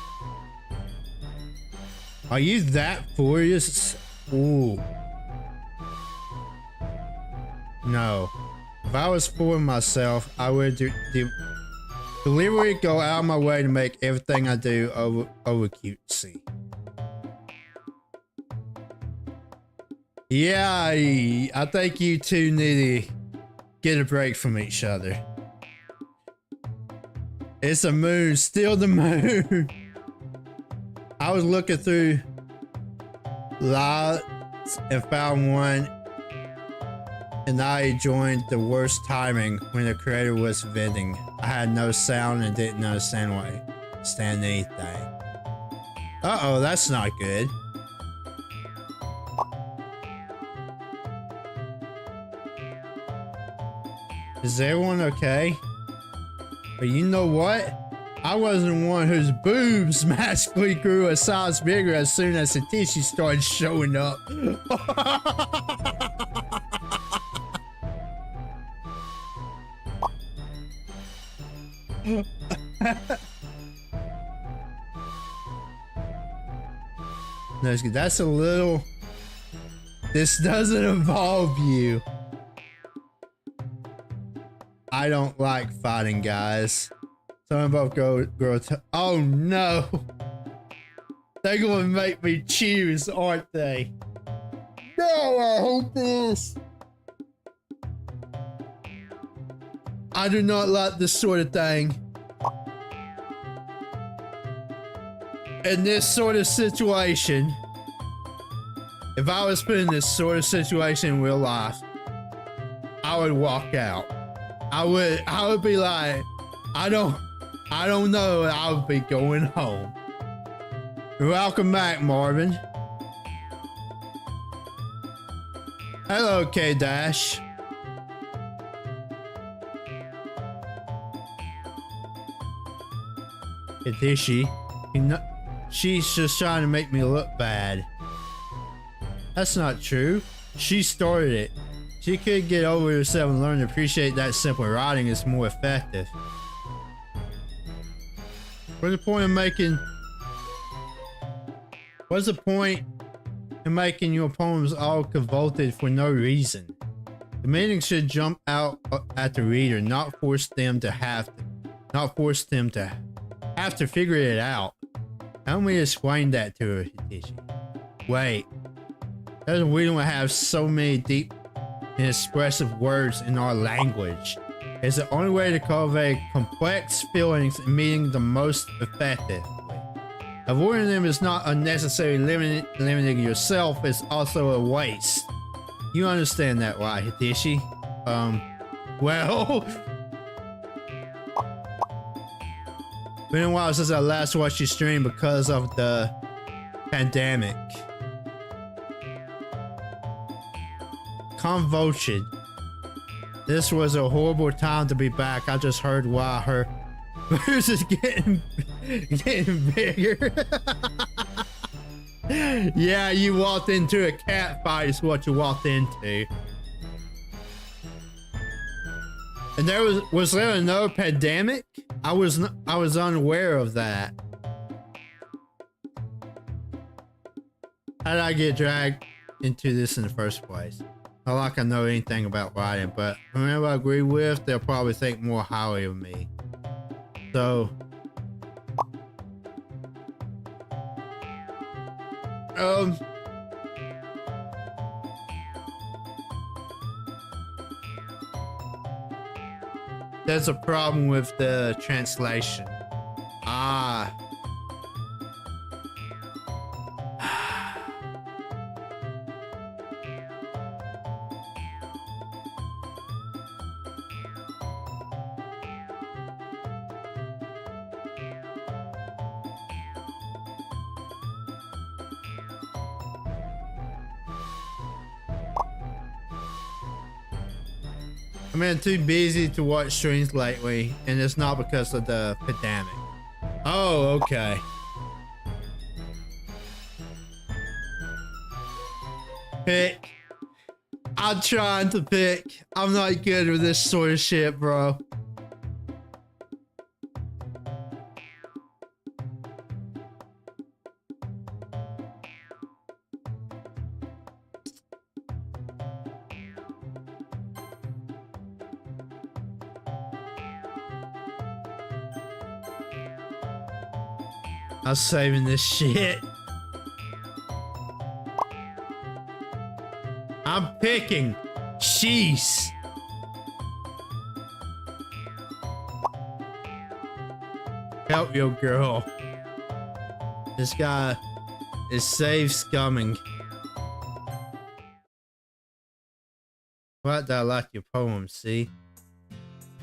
Are you that furious? Ooh. No. If I was fooling myself, I would deliberately go out of my way to make everything I do over cutesy. Yeah, I think you two need to get a break from each other. It's a moon, still the moon. I was looking through lots and found one, and I joined the worst timing when the creator was venting. I had no sound and didn't understand anything. Uh-oh, that's not good. Is everyone okay? But you know what? I wasn't one whose boobs magically grew a size bigger as soon as the tissue started showing up. That's a little... This doesn't involve you. I don't like fighting, guys. Some of both grow oh no! They're gonna make me choose, aren't they? No, I hate this! I do not like this sort of thing. In this sort of situation, if I was put in this sort of situation in real life, I would walk out. I would be like, I don't know, I would be going home. Welcome back, Marvin. Hello, K-Dash. Is she? She's just trying to make me look bad. That's not true. She started it. She could get over herself and learn to appreciate that simple writing is more effective. What's the point in making your poems all convoluted for no reason? The meaning should jump out at the reader, not force them to have to figure it out. How me explain that to her, Hitishi? Wait, we don't have so many deep and expressive words in our language. It's the only way to cultivate complex feelings and meaning the most effectively. Avoiding them is not unnecessarily limiting yourself, it's also a waste. You understand that, right, Hitishi? Well... Been a while since I last watched your stream because of the pandemic. Convulsion. This was a horrible time to be back. I just heard why her boobs is getting bigger. Yeah, you walked into a cat fight is what you walked into. And was there another pandemic? I was unaware of that. How did I get dragged into this in the first place? Not like I know anything about writing, but whoever I agree with, they'll probably think more highly of me. So, there's a problem with the translation. Ah. I've been too busy to watch streams lately, and it's not because of the pandemic. Oh, okay. Pick. I'm trying to pick. I'm not good with this sort of shit, bro. I'm saving this shit. I'm picking. Sheesh. Help your girl. This guy is safe scumming. What? I like your poem, see?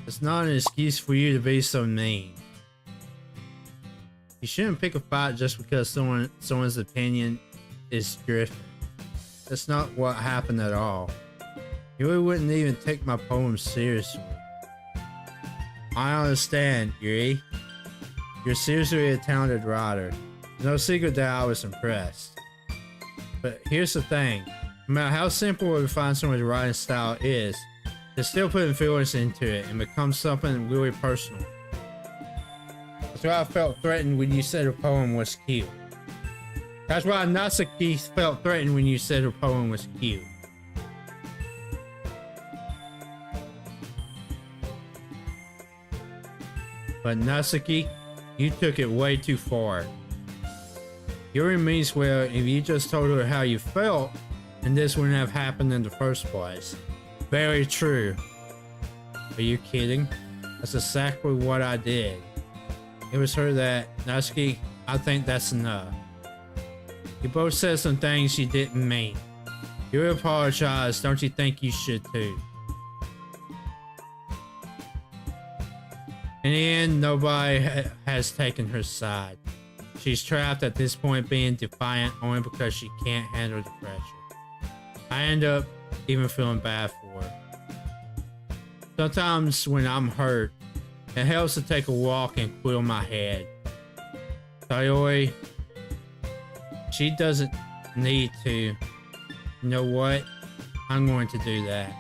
It's not an excuse for you to be so mean. You shouldn't pick a fight just because someone's opinion is drifting. That's not what happened at all. You really wouldn't even take my poem seriously. I understand, Yuri. You're seriously a talented writer. There's no secret that I was impressed. But here's the thing. No matter how simple or refined someone's writing style is, they're still putting feelings into it and becomes something really personal. That's why I felt threatened when you said her poem was cute. That's why Natsuki felt threatened when you said her poem was cute. But Natsuki, you took it way too far. Yuri means well if you just told her how you felt, and this wouldn't have happened in the first place. Very true. Are you kidding? That's exactly what I did. It was her that, Natsuki, I think that's enough. You both said some things you didn't mean. You apologize, don't you think you should too? In the end, nobody has taken her side. She's trapped at this point being defiant only because she can't handle the pressure. I end up even feeling bad for her. Sometimes when I'm hurt, it helps to take a walk and clear my head. Sayori, she doesn't need to. You know what? I'm going to do that.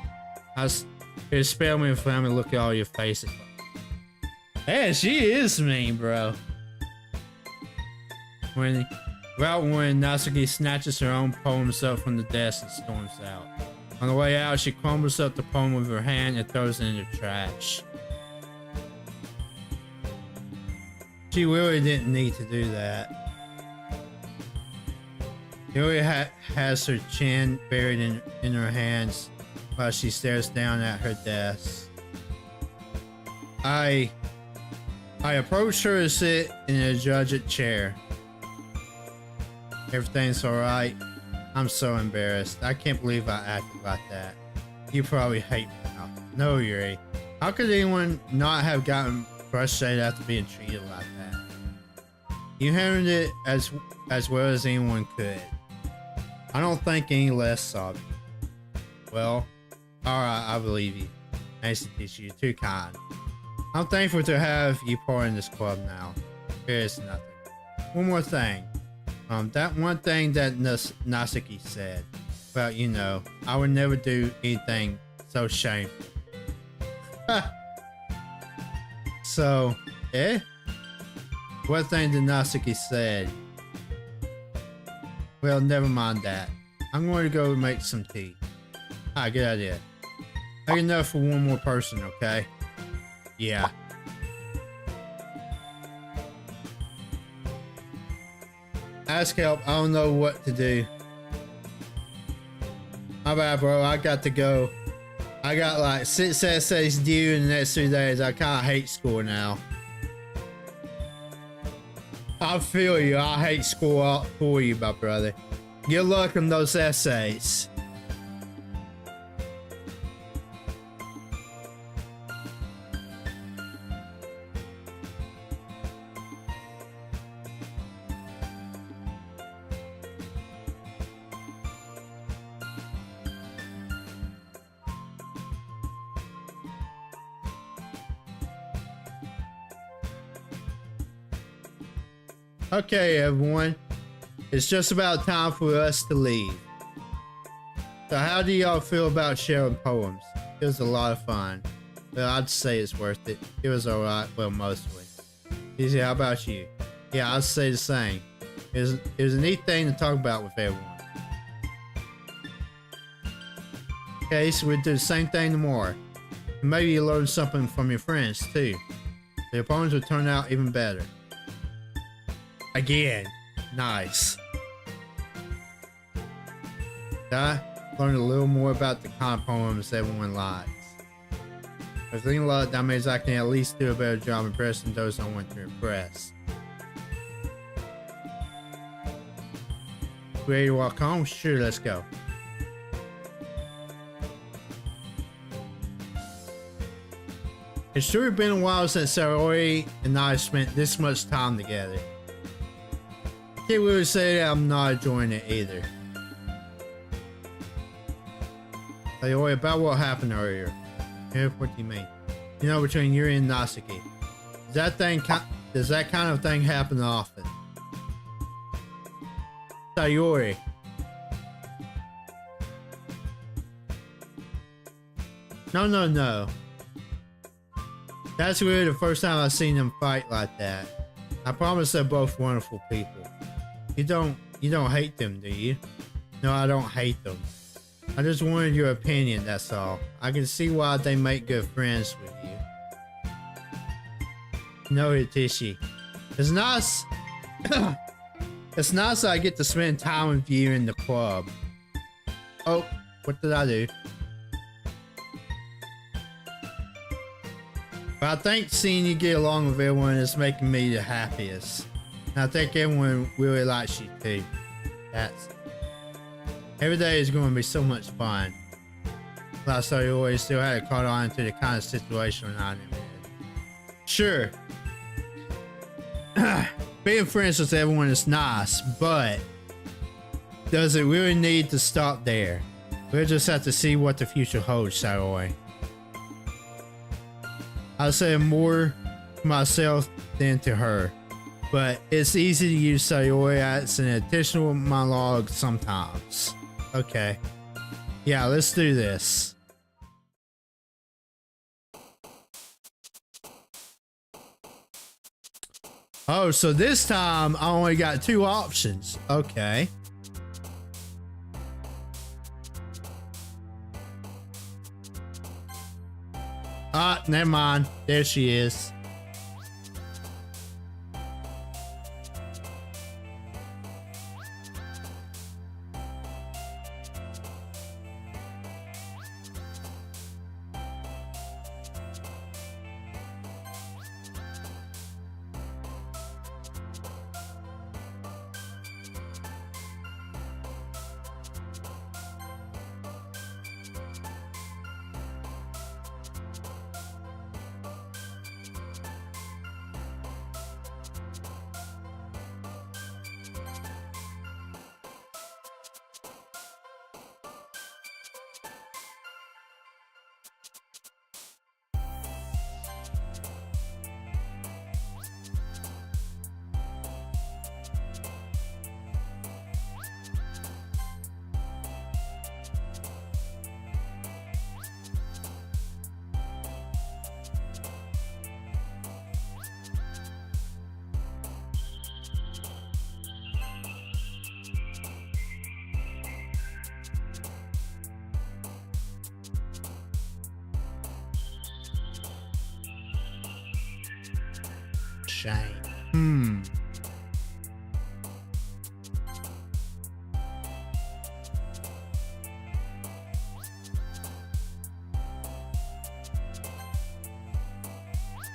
It'll spare me if I'm look at all your faces. Hey, she is mean, bro. When Natsuki snatches her own poems up from the desk and storms out. On the way out, she crumbles up the poem with her hand and throws it in the trash. She really didn't need to do that. Yuri has her chin buried in her hands while she stares down at her desk. I approach her to sit in a judge's chair. Everything's alright. I'm so embarrassed. I can't believe I acted like that. You probably hate me now. No, Yuri. How could anyone not have gotten frustrated after being treated like that? You handled it as well as anyone could. I don't think any less of you. Well, alright, I believe you. Nice to teach you. Too kind. I'm thankful to have you part in this club now. Here's nothing. One more thing. That one thing that Natsuki said. Well, you know, I would never do anything so shameful. So, what thing did Natsuki said? Well, never mind that. I'm going to go make some tea. Ah, good idea. Make enough for one more person, okay? Yeah. Ask help. I don't know what to do. My bad, bro. I got to go. I got like 6 essays due in the next 2 days. I kind of hate school now. I feel you. I hate school for you, my brother. Good luck on those essays. Okay, everyone. It's just about time for us to leave. So how do y'all feel about sharing poems? It was a lot of fun. Well, I'd say it's worth it. It was alright, well, mostly. Easy, how about you? Yeah, I'd say the same. It was a neat thing to talk about with everyone. Okay, so we'll do the same thing tomorrow. Maybe you learn something from your friends, too. The poems will turn out even better. Again. Nice. learn a little more about the kind of poems everyone likes. With any luck, that means I can at least do a better job impressing those I want to impress. Ready to walk home? Sure, let's go. It's sure been a while since Sayori and I spent this much time together. Can't really say that I'm not enjoying it either. Sayori, about what happened earlier. Yeah, what do you mean? You know, between Yuri and Natsuki. Does that kind of thing happen often? Sayori. No. That's really the first time I've seen them fight like that. I promise they're both wonderful people. You don't hate them, do you? No, I don't hate them. I just wanted your opinion, that's all. I can see why they make good friends with you. No, Hitishi. It's nice. It's nice that I get to spend time with you in the club. Oh, what did I do? But I think seeing you get along with everyone is making me the happiest. And I think everyone really likes you too. Every day is going to be so much fun. Last time you always still had to caught on to the kind of situation I'm in. Sure. Being friends with everyone is nice, but does it really need to stop there? We'll just have to see what the future holds, Sayori. I say more to myself than to her, but it's easy to use Sayori as an additional monologue sometimes. Okay. Yeah, let's do this. Oh, so this time I only got 2 options. Okay. Ah, never mind. There she is. Shame.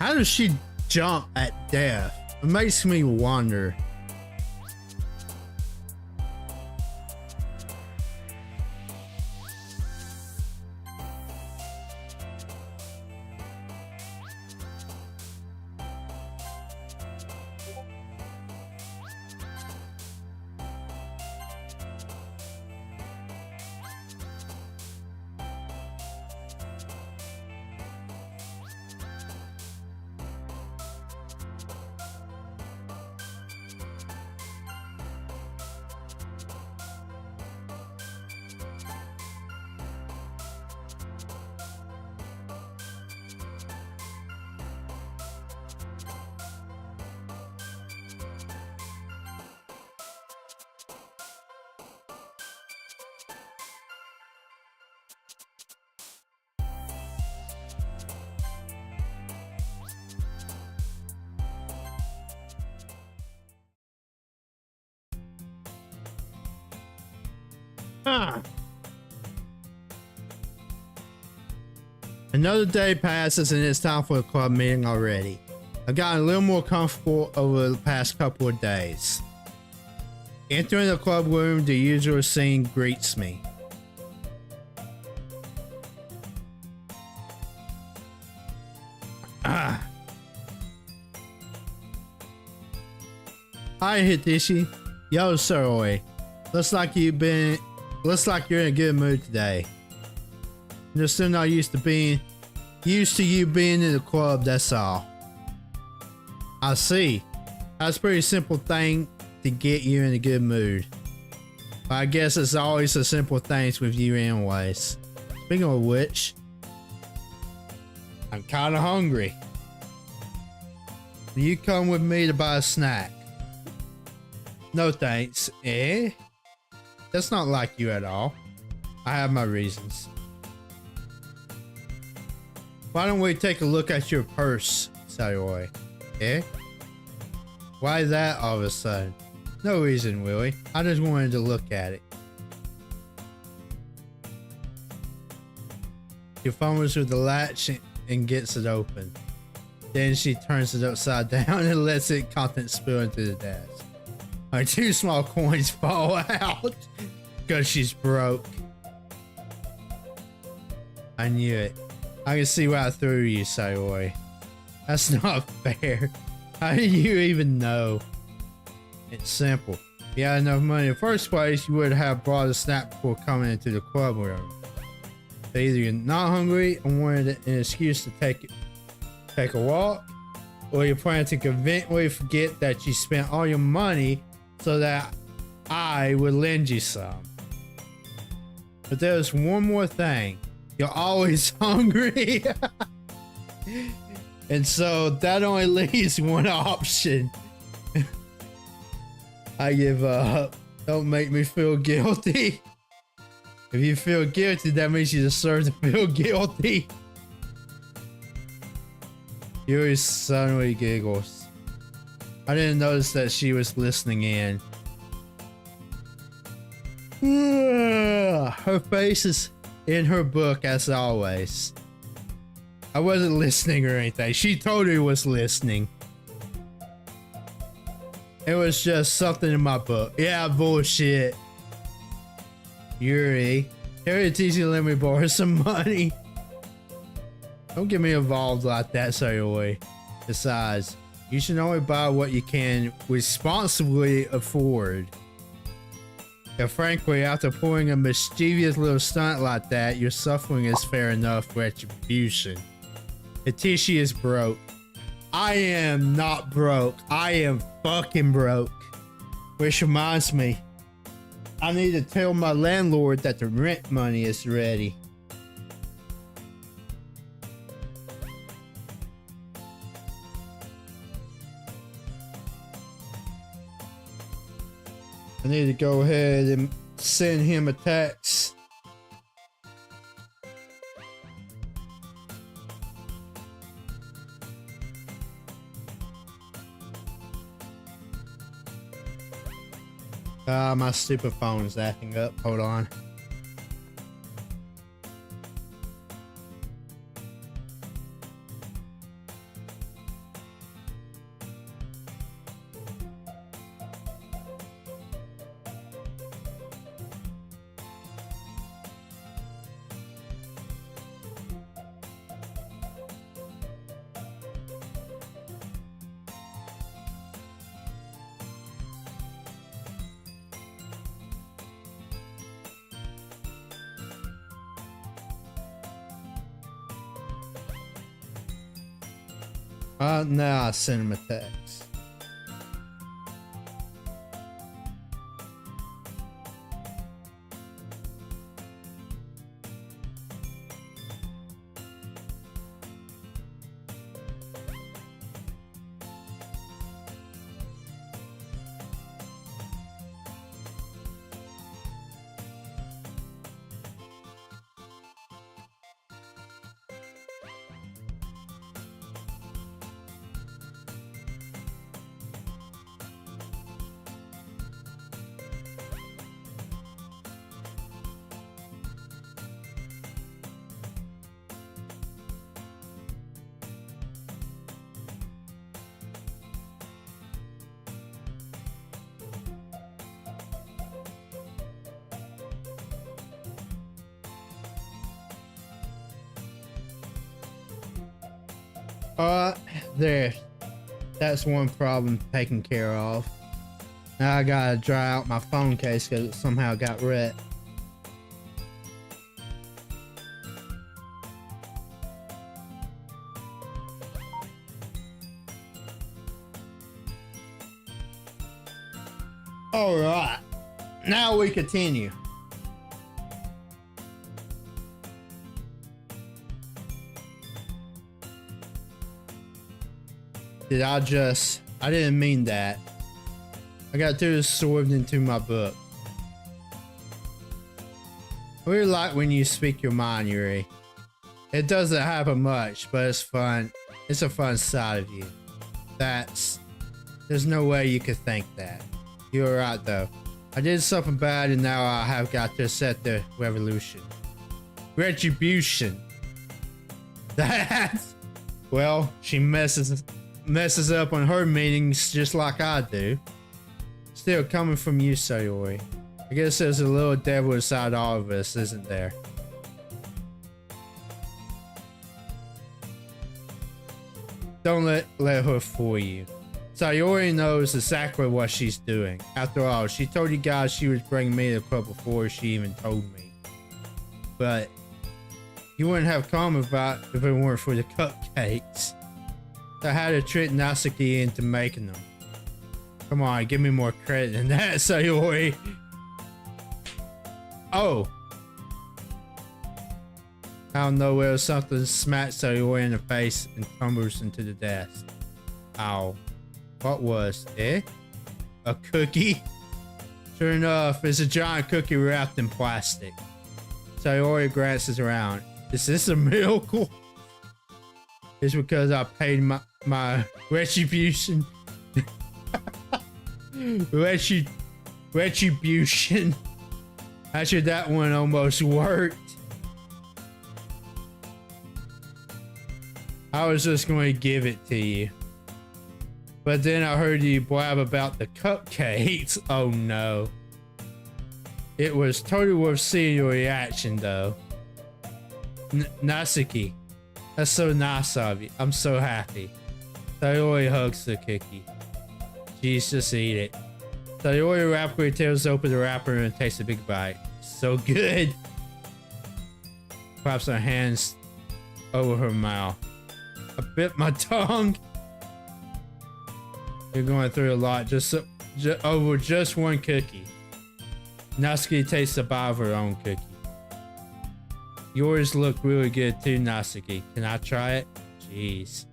How does she jump at death? It makes me wonder. Huh. Another day passes and it's time for the club meeting already. I've gotten a little more comfortable over the past couple of days. Entering the club room, the usual scene greets me. Hi Hitishi. Yo Soroi. Looks like you're in a good mood today. You're still not used to you being in the club, that's all. I see. That's a pretty simple thing to get you in a good mood. But I guess it's always the simple things with you anyways. Speaking of which, I'm kinda hungry. Will you come with me to buy a snack? No thanks. Eh? That's not like you at all. I have my reasons. Why don't we take a look at your purse, Sayori? Eh? Why that all of a sudden? No reason, Willie. I just wanted to look at it. She fumbles with the latch and gets it open. Then she turns it upside down and lets its contents spill into the desk. Her 2 small coins fall out because she's broke. I knew it. I can see why I threw you, Sayori. That's not fair. How do you even know? It's simple. If you had enough money in the first place, you would have brought a snack before coming into the club room. So either you're not hungry and wanted an excuse to take a walk, or you're planning to conveniently forget that you spent all your money so that I would lend you some. But there's one more thing. You're always hungry. And so that only leaves one option. I give up. Don't make me feel guilty. If you feel guilty, that means you deserve to feel guilty. Yuri suddenly giggles. I didn't notice that she was listening in. Her face is in her book as always. I wasn't listening or anything. She totally was listening. It was just something in my book. Yeah, bullshit. Yuri, Harry teasing let me borrow some money. Don't get me involved like that, Sayori. Besides, you should only buy what you can responsibly afford. And frankly, after pulling a mischievous little stunt like that, your suffering is fair enough retribution. Hitishi is broke. I am not broke. I am fucking broke. Which reminds me, I need to tell my landlord that the rent money is ready. I need to go ahead and send him a text. My stupid phone is acting up. Hold on. Now I send him a text. Alright, there. That's one problem taken care of. Now I gotta dry out my phone case because it somehow got wet. Alright, now we continue. I didn't mean that. I got too absorbed into my book. I really like when you speak your mind, Yuri. It doesn't happen much, but it's fun. It's a fun side of you. There's no way you could think that. You're right though. I did something bad and now I have got to set the revolution. Retribution. That's... Well, she messes up on her meetings just like I do. Still, coming from you, Sayori. I guess there's a little devil inside all of us, isn't there? Don't let her fool you. Sayori knows exactly what she's doing. After all, she told you guys she was bringing me to the club before she even told me. But you wouldn't have come about if it weren't for the cupcakes. I had to trick Natsuki into making them. Come on, give me more credit than that, Sayori. Oh. Out of nowhere, something smacks Sayori in the face and tumbles into the desk. Ow. What was it? A cookie? Sure enough, it's a giant cookie wrapped in plastic. Sayori glances around. Is this a miracle? It's because I paid my retribution. Retribution. Actually, that one almost worked. I was just going to give it to you. But then I heard you blab about the cupcakes. Oh no. It was totally worth seeing your reaction though. Natsuki. That's so nice of you. I'm so happy. Sayori hugs the cookie. Jeez, just eat it. Sayori rapidly tears open the wrapper and takes a big bite. So good. Claps her hands over her mouth. I bit my tongue. You're going through a lot just over just one cookie. Natsuki takes a bite of her own cookie. Yours look really good too, Natsuki. Can I try it? Jeez.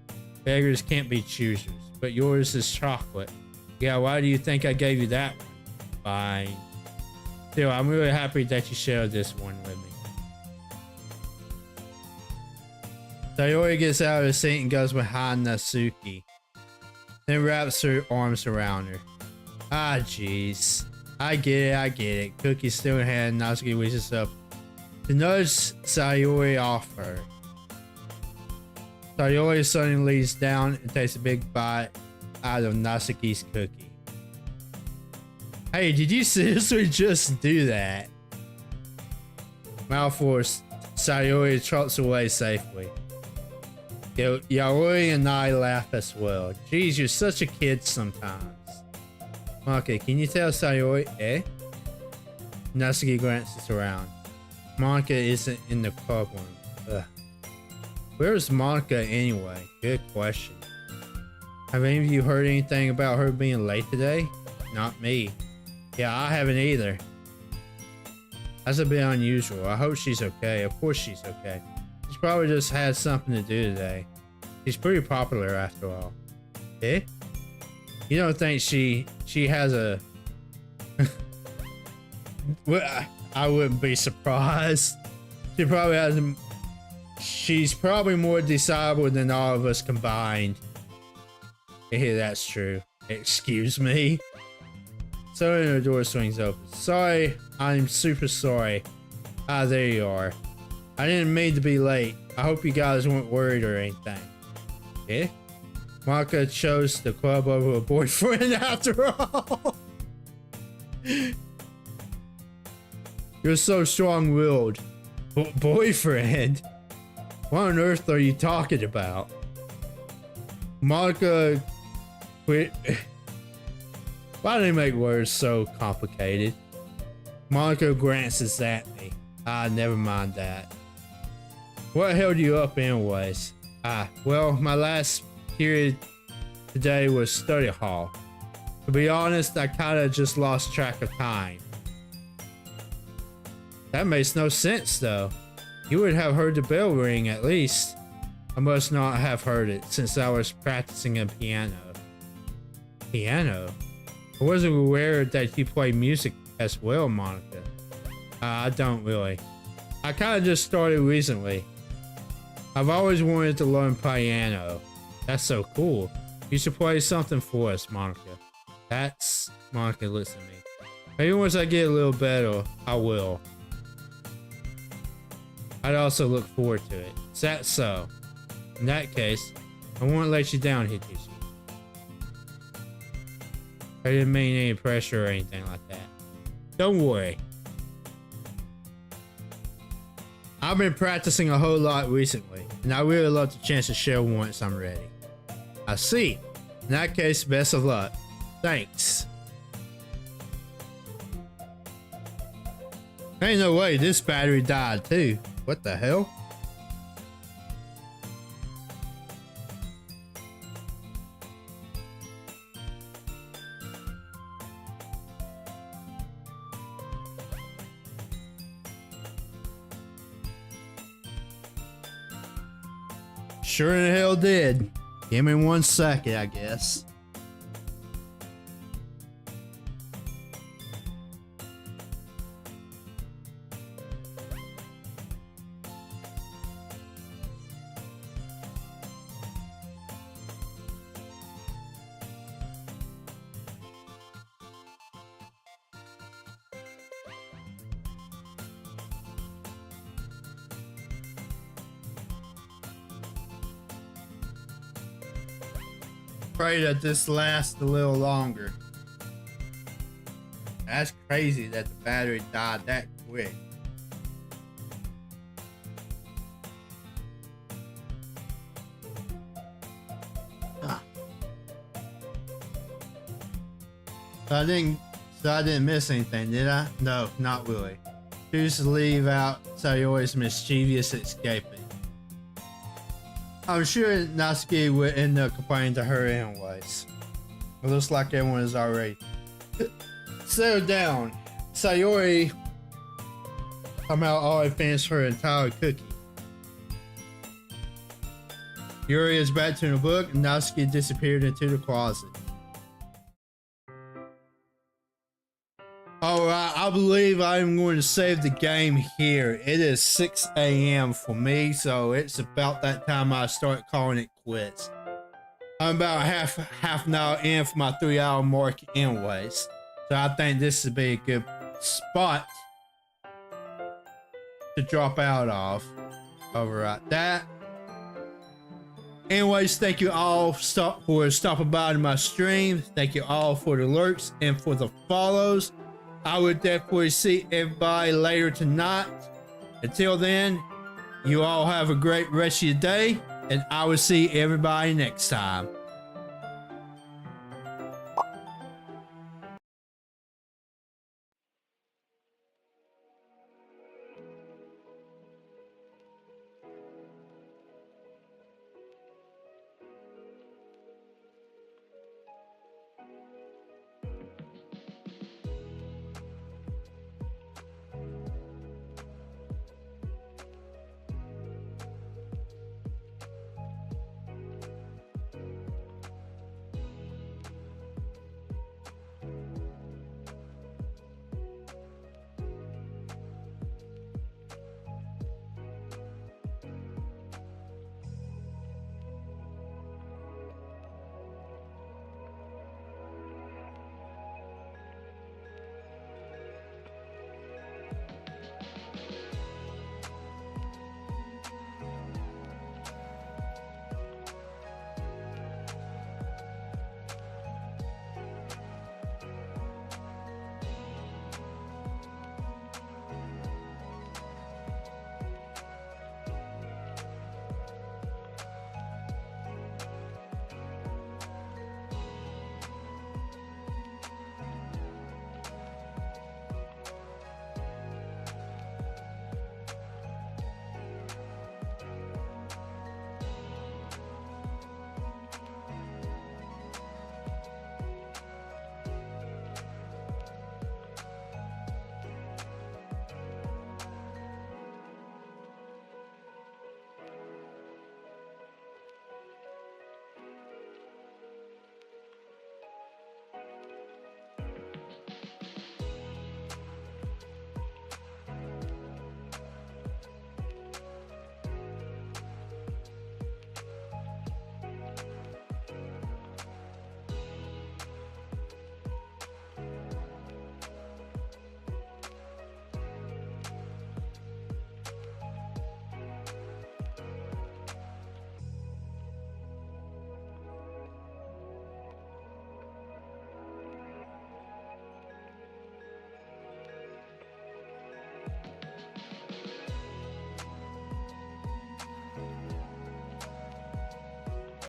Beggars can't be choosers, but yours is chocolate. Yeah, why do you think I gave you that one? Fine. Still, I'm really happy that you shared this one with me. Sayori gets out of the seat and goes behind Natsuki. Then wraps her arms around her. Ah, jeez. I get it. Cookie still in hand, Natsuki reaches up to nudge Sayori off her. Sayori suddenly leans down and takes a big bite out of Natsuki's cookie. Hey, did you seriously just do that? Malforce, Sayori trots away safely. Yaoi and I laugh as well. Geez, you're such a kid sometimes. Okay, can you tell Sayori, eh? Natsuki glances around. Monica isn't in the club room. Ugh. Where's Monica anyway? Good question. Have any of you heard anything about her being late today? Not me. Yeah, I haven't either. That's a bit unusual. I hope she's okay. Of course she's okay. She's probably just had something to do today. She's pretty popular after all. Eh? You don't think she has a... Well, I wouldn't be surprised. She probably has a... She's probably more desirable than all of us combined. Yeah, that's true. Excuse me. Suddenly the door swings open. Sorry, I'm super sorry. Ah, there you are. I didn't mean to be late. I hope you guys weren't worried or anything. Eh? Monica chose the club over a boyfriend after all. You're so strong-willed. Boyfriend? What on earth are you talking about? Monica quit. Why do they make words so complicated? Monica glances at me. Never mind that. What held you up anyways? Well, my last period today was study hall. To be honest, I kinda just lost track of time. That makes no sense though. You would have heard the bell ring at least. I must not have heard it since I was practicing a piano. Piano? I wasn't aware that you play music as well, Monica. I don't really. I kinda just started recently. I've always wanted to learn piano. That's so cool. You should play something for us, Monica. Monica, listen to me. Maybe once I get a little better, I will. I'd also look forward to it. Is that so? In that case, I won't let you down, Hitoshi. I didn't mean any pressure or anything like that. Don't worry. I've been practicing a whole lot recently, and I really love the chance to share once I'm ready. I see. In that case, best of luck. Thanks. Ain't no way this battery died too. What the hell? Sure in the hell did. Give me 1 second, I guess. Pray that this lasts a little longer. That's crazy that the battery died that quick. Huh. So I didn't miss anything, did I? No, not really. Choose to leave out Sayori's mischievous escaping. I'm sure Natsuki would end up complaining to her anyways. It looks like everyone is already settled down. Sayori somehow already finished her entire cookie. Yuri is back to the book and Natsuki disappeared into the closet. Alright, I believe I'm going to save the game here. It is 6 a.m. for me, so it's about that time I start calling it quits. I'm about half an hour in for my 3-hour mark anyways. So I think this would be a good spot to drop out of. Alright, that. Anyways, thank you all for stopping by to my stream. Thank you all for the lurks and for the follows. I would definitely see everybody later tonight. Until then, you all have a great rest of your day, and I will see everybody next time.